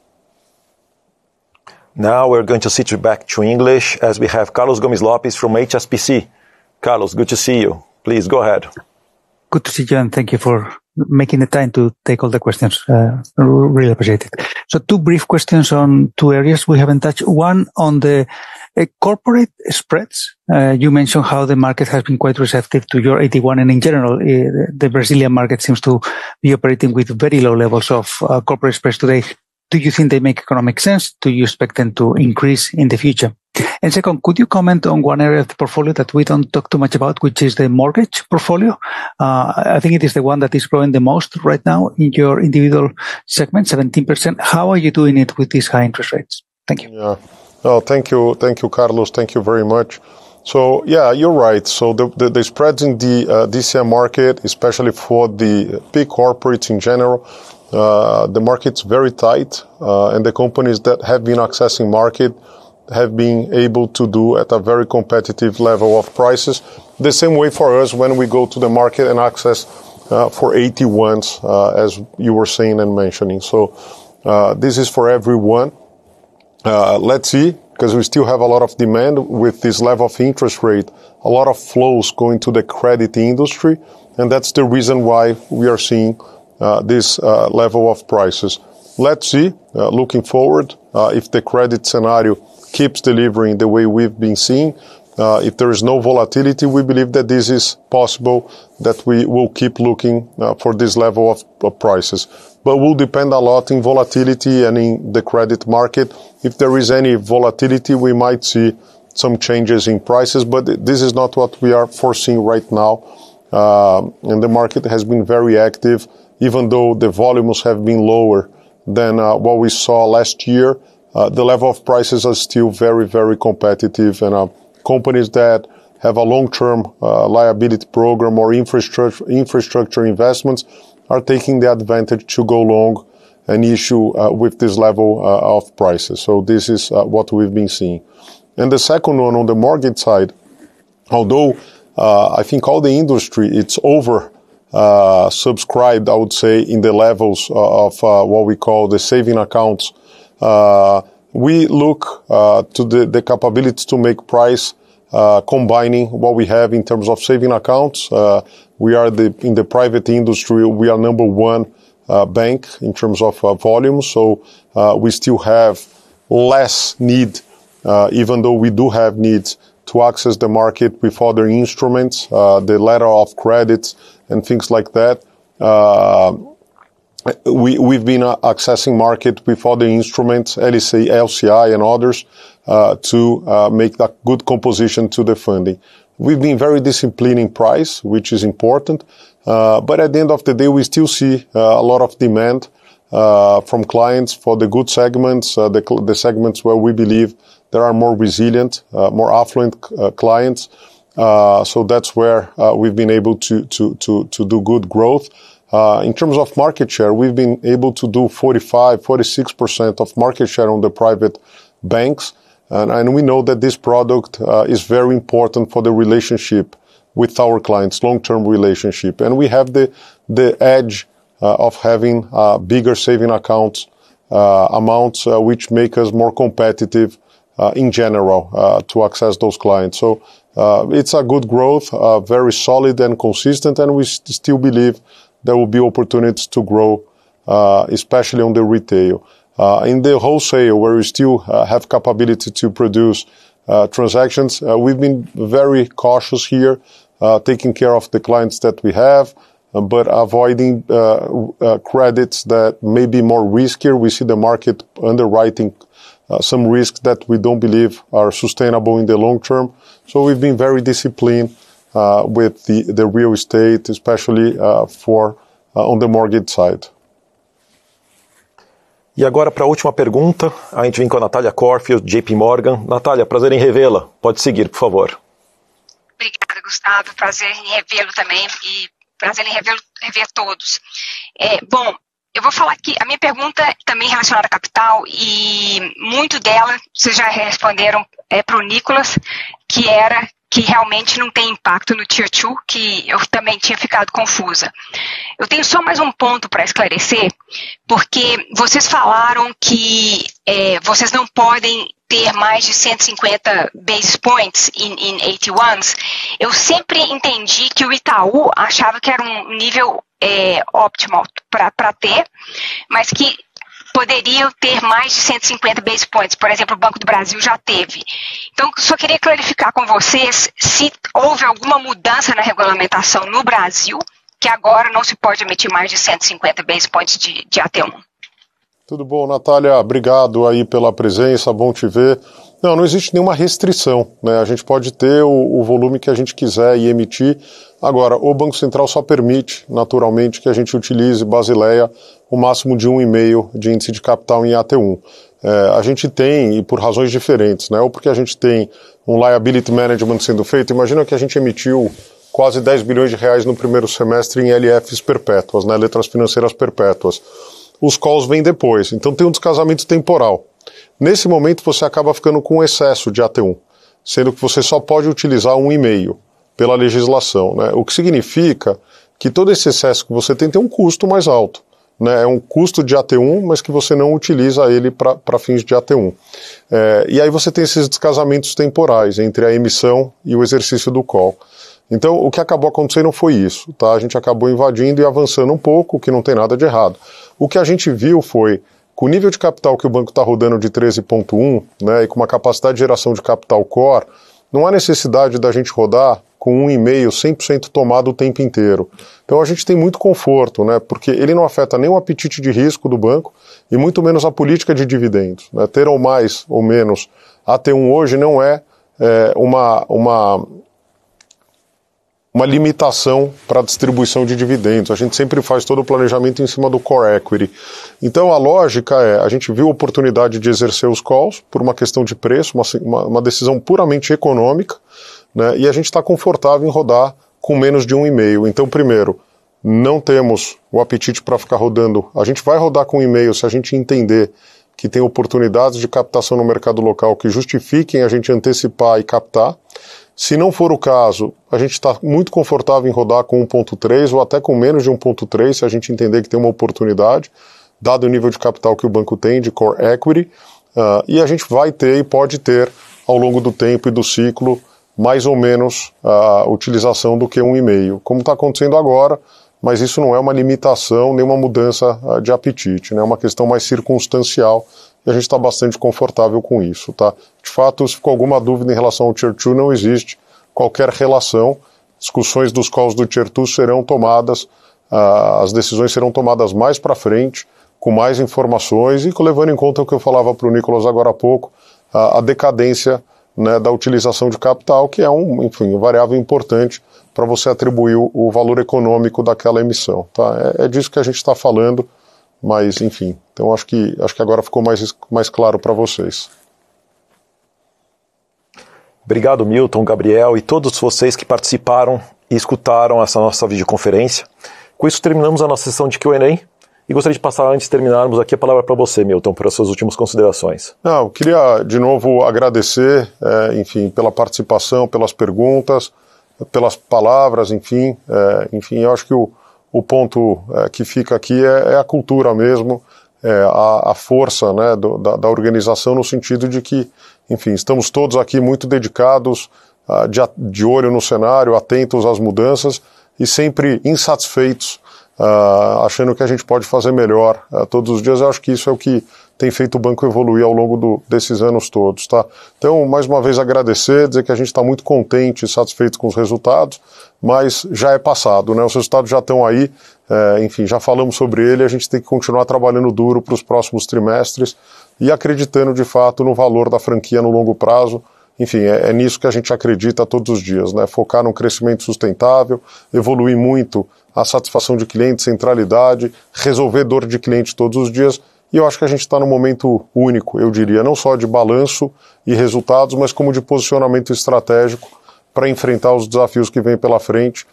Now we're going to switch back to English as we have Carlos Gomes Lopes from HSBC. Carlos, good to see you. Please go ahead. Good to see you, and thank you for making the time to take all the questions. Really appreciate it. So 2 brief questions on 2 areas we haven't touched. One on the corporate spreads. You mentioned how the market has been quite receptive to your 81, and in general, the Brazilian market seems to be operating with very low levels of corporate spreads today. Do you think they make economic sense? Do you expect them to increase in the future? And second, could you comment on one area of the portfolio that we don't talk too much about, which is the mortgage portfolio? I think it is the one that is growing the most right now in your individual segment, 17%. How are you doing it with these high interest rates? Thank you. Yeah. Oh, thank you, Carlos. Thank you very much. So, yeah, you're right. So the spreads in the DCM market, especially for the big corporates in general, the market's very tight, and the companies that have been accessing market have been able to do at a very competitive level of prices. The same way for us when we go to the market and access for 81s, as you were saying and mentioning. So this is for everyone. Let's see, because we still have a lot of demand with this level of interest rate, a lot of flows going to the credit industry, and that's the reason why we are seeing this level of prices. Let's see, looking forward, if the credit scenario keeps delivering the way we've been seeing. If there is no volatility, we believe that this is possible, that we will keep looking for this level of prices. But will depend a lot in volatility and in the credit market. If there is any volatility, we might see some changes in prices, but this is not what we are foreseeing right now. And the market has been very active, even though the volumes have been lower than what we saw last year. The level of prices are still very, very competitive, and companies that have a long-term liability program or infrastructure investments are taking the advantage to go long and issue with this level of prices. So this is what we've been seeing. And the second one, on the mortgage side, although I think all the industry, it's over subscribed, I would say, in the levels of what we call the saving accounts. We look to the capability to make price combining what we have in terms of saving accounts. We are in the private industry, we are number one bank in terms of volume, so we still have less need, even though we do have needs to access the market with other instruments, the letter of credit and things like that. We've been accessing market with other instruments, LCI and others, to make that good composition to the funding. We've been very disciplined in price, which is important, but at the end of the day, we still see a lot of demand from clients for the good segments, the segments where we believe there are more resilient, more affluent clients. So that's where we've been able to do good growth. In terms of market share, we've been able to do 46% of market share on the private banks. And we know that this product is very important for the relationship with our clients, long-term relationship. And we have the edge of having bigger saving accounts amounts, which make us more competitive in general to access those clients. So it's a good growth, very solid and consistent, and we still believe there will be opportunities to grow, especially on the retail. In the wholesale, where we still have capability to produce transactions, we've been very cautious here, taking care of the clients that we have, but avoiding credits that may be more riskier. We see the market underwriting some risks that we don't believe are sustainable in the long term. So we've been very disciplined with the real estate, especially on the mortgage side. E agora, para a última pergunta, a gente vem com a Natália Corfield, JP Morgan. Natália, prazer em revê-la. Pode seguir, por favor. Obrigada, Gustavo. Prazer em revê-lo também e prazer em rever todos. Bom, eu vou falar aqui, a minha pergunta também relacionada a capital e muito dela vocês já responderam para o Nicolas, que realmente não tem impacto no Tier 2, que eu também tinha ficado confusa. Eu tenho só mais um ponto para esclarecer, porque vocês falaram que vocês não podem ter mais de 150 basis points em AT1s. Eu sempre entendi que o Itaú achava que era um nível optimal para ter, mas que poderiam ter mais de 150 basis points. Por exemplo, o Banco do Brasil já teve. Então, só queria clarificar com vocês se houve alguma mudança na regulamentação no Brasil, que agora não se pode emitir mais de 150 basis points de AT1. Tudo bom, Natália? Obrigado aí pela presença, bom te ver. Não existe nenhuma restrição, né? A gente pode ter o volume que a gente quiser e emitir. Agora, o Banco Central só permite, naturalmente, que a gente utilize Basileia o máximo de 1,5 de índice de capital em AT1. A gente tem, e por razões diferentes, né? Ou porque a gente tem um liability management sendo feito. Imagina que a gente emitiu quase 10 bilhões de reais no primeiro semestre em LFs perpétuas, né? Letras financeiras perpétuas. Os calls vêm depois, então tem um descasamento temporal. Nesse momento você acaba ficando com excesso de AT1, sendo que você só pode utilizar 1,5 pela legislação, né? O que significa que todo esse excesso que você tem um custo mais alto, né? É um custo de AT1, mas que você não utiliza ele para fins de AT1. E aí você tem esses descasamentos temporais entre a emissão e o exercício do call. Então, o que acabou acontecendo foi isso, tá? A gente acabou invadindo e avançando um pouco, o que não tem nada de errado. O que a gente viu foi, com o nível de capital que o banco está rodando de 13,1, né, e com uma capacidade de geração de capital core, não há necessidade da gente rodar com 1,5, 100% tomado o tempo inteiro. Então a gente tem muito conforto, né, porque ele não afeta nem o apetite de risco do banco e muito menos a política de dividendos, né? Ter ou mais ou menos AT1 hoje não é uma limitação para a distribuição de dividendos. A gente sempre faz todo o planejamento em cima do core equity. Então a lógica a gente viu a oportunidade de exercer os calls por uma questão de preço, uma decisão puramente econômica, né, e a gente está confortável em rodar com menos de 1,5. Então, primeiro, não temos o apetite para ficar rodando. A gente vai rodar com 1,5 se a gente entender que tem oportunidades de captação no mercado local que justifiquem a gente antecipar e captar. Se não for o caso, a gente está muito confortável em rodar com 1,3 ou até com menos de 1,3 se a gente entender que tem uma oportunidade, dado o nível de capital que o banco tem de core equity, e a gente vai ter e pode ter, ao longo do tempo e do ciclo, mais ou menos a utilização do que um e-mail, como está acontecendo agora, mas isso não é uma limitação, nem uma mudança de apetite, né? É uma questão mais circunstancial e a gente está bastante confortável com isso, tá? De fato, se ficou alguma dúvida em relação ao Tier 2, não existe qualquer relação, discussões dos calls do Tier 2 serão tomadas, as decisões serão tomadas mais para frente, com mais informações e levando em conta o que eu falava para o Nicolas agora há pouco, a decadência, né, da utilização de capital, que é um variável importante para você atribuir o valor econômico daquela emissão. Tá? É disso que a gente está falando, mas enfim, então acho que agora ficou mais claro para vocês. Obrigado, Milton, Gabriel e todos vocês que participaram e escutaram essa nossa videoconferência. Com isso terminamos a nossa sessão de Q&A. E gostaria de passar, antes de terminarmos aqui, a palavra para você, Milton, para as suas últimas considerações. Eu queria, de novo, agradecer, enfim, pela participação, pelas perguntas, pelas palavras, enfim, eu acho que o ponto que fica aqui é a cultura mesmo, a força, né, da organização, no sentido de que, enfim, estamos todos aqui muito dedicados, de olho no cenário, atentos às mudanças e sempre insatisfeitos, achando que a gente pode fazer melhor todos os dias. Eu acho que isso é o que tem feito o banco evoluir ao longo desses anos todos, tá? Então, mais uma vez agradecer, dizer que a gente está muito contente e satisfeito com os resultados, mas já é passado, né? Os resultados já estão aí, enfim, já falamos sobre ele, a gente tem que continuar trabalhando duro para os próximos trimestres e acreditando de fato no valor da franquia no longo prazo. Enfim, é nisso que a gente acredita todos os dias, né? Focar num crescimento sustentável, evoluir muito a satisfação de cliente, centralidade, resolver dor de cliente todos os dias. E eu acho que a gente está num momento único, eu diria, não só de balanço e resultados, mas como de posicionamento estratégico para enfrentar os desafios que vêm pela frente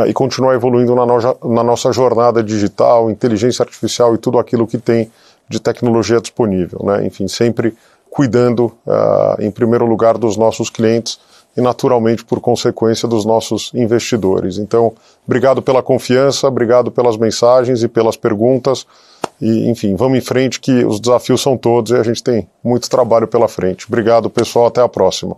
e continuar evoluindo na nossa jornada digital, inteligência artificial e tudo aquilo que tem de tecnologia disponível, né? Enfim, sempre cuidando, em primeiro lugar, dos nossos clientes e, naturalmente, por consequência, dos nossos investidores. Então, obrigado pela confiança, obrigado pelas mensagens e pelas perguntas. E, enfim, vamos em frente, que os desafios são todos e a gente tem muito trabalho pela frente. Obrigado, pessoal. Até a próxima.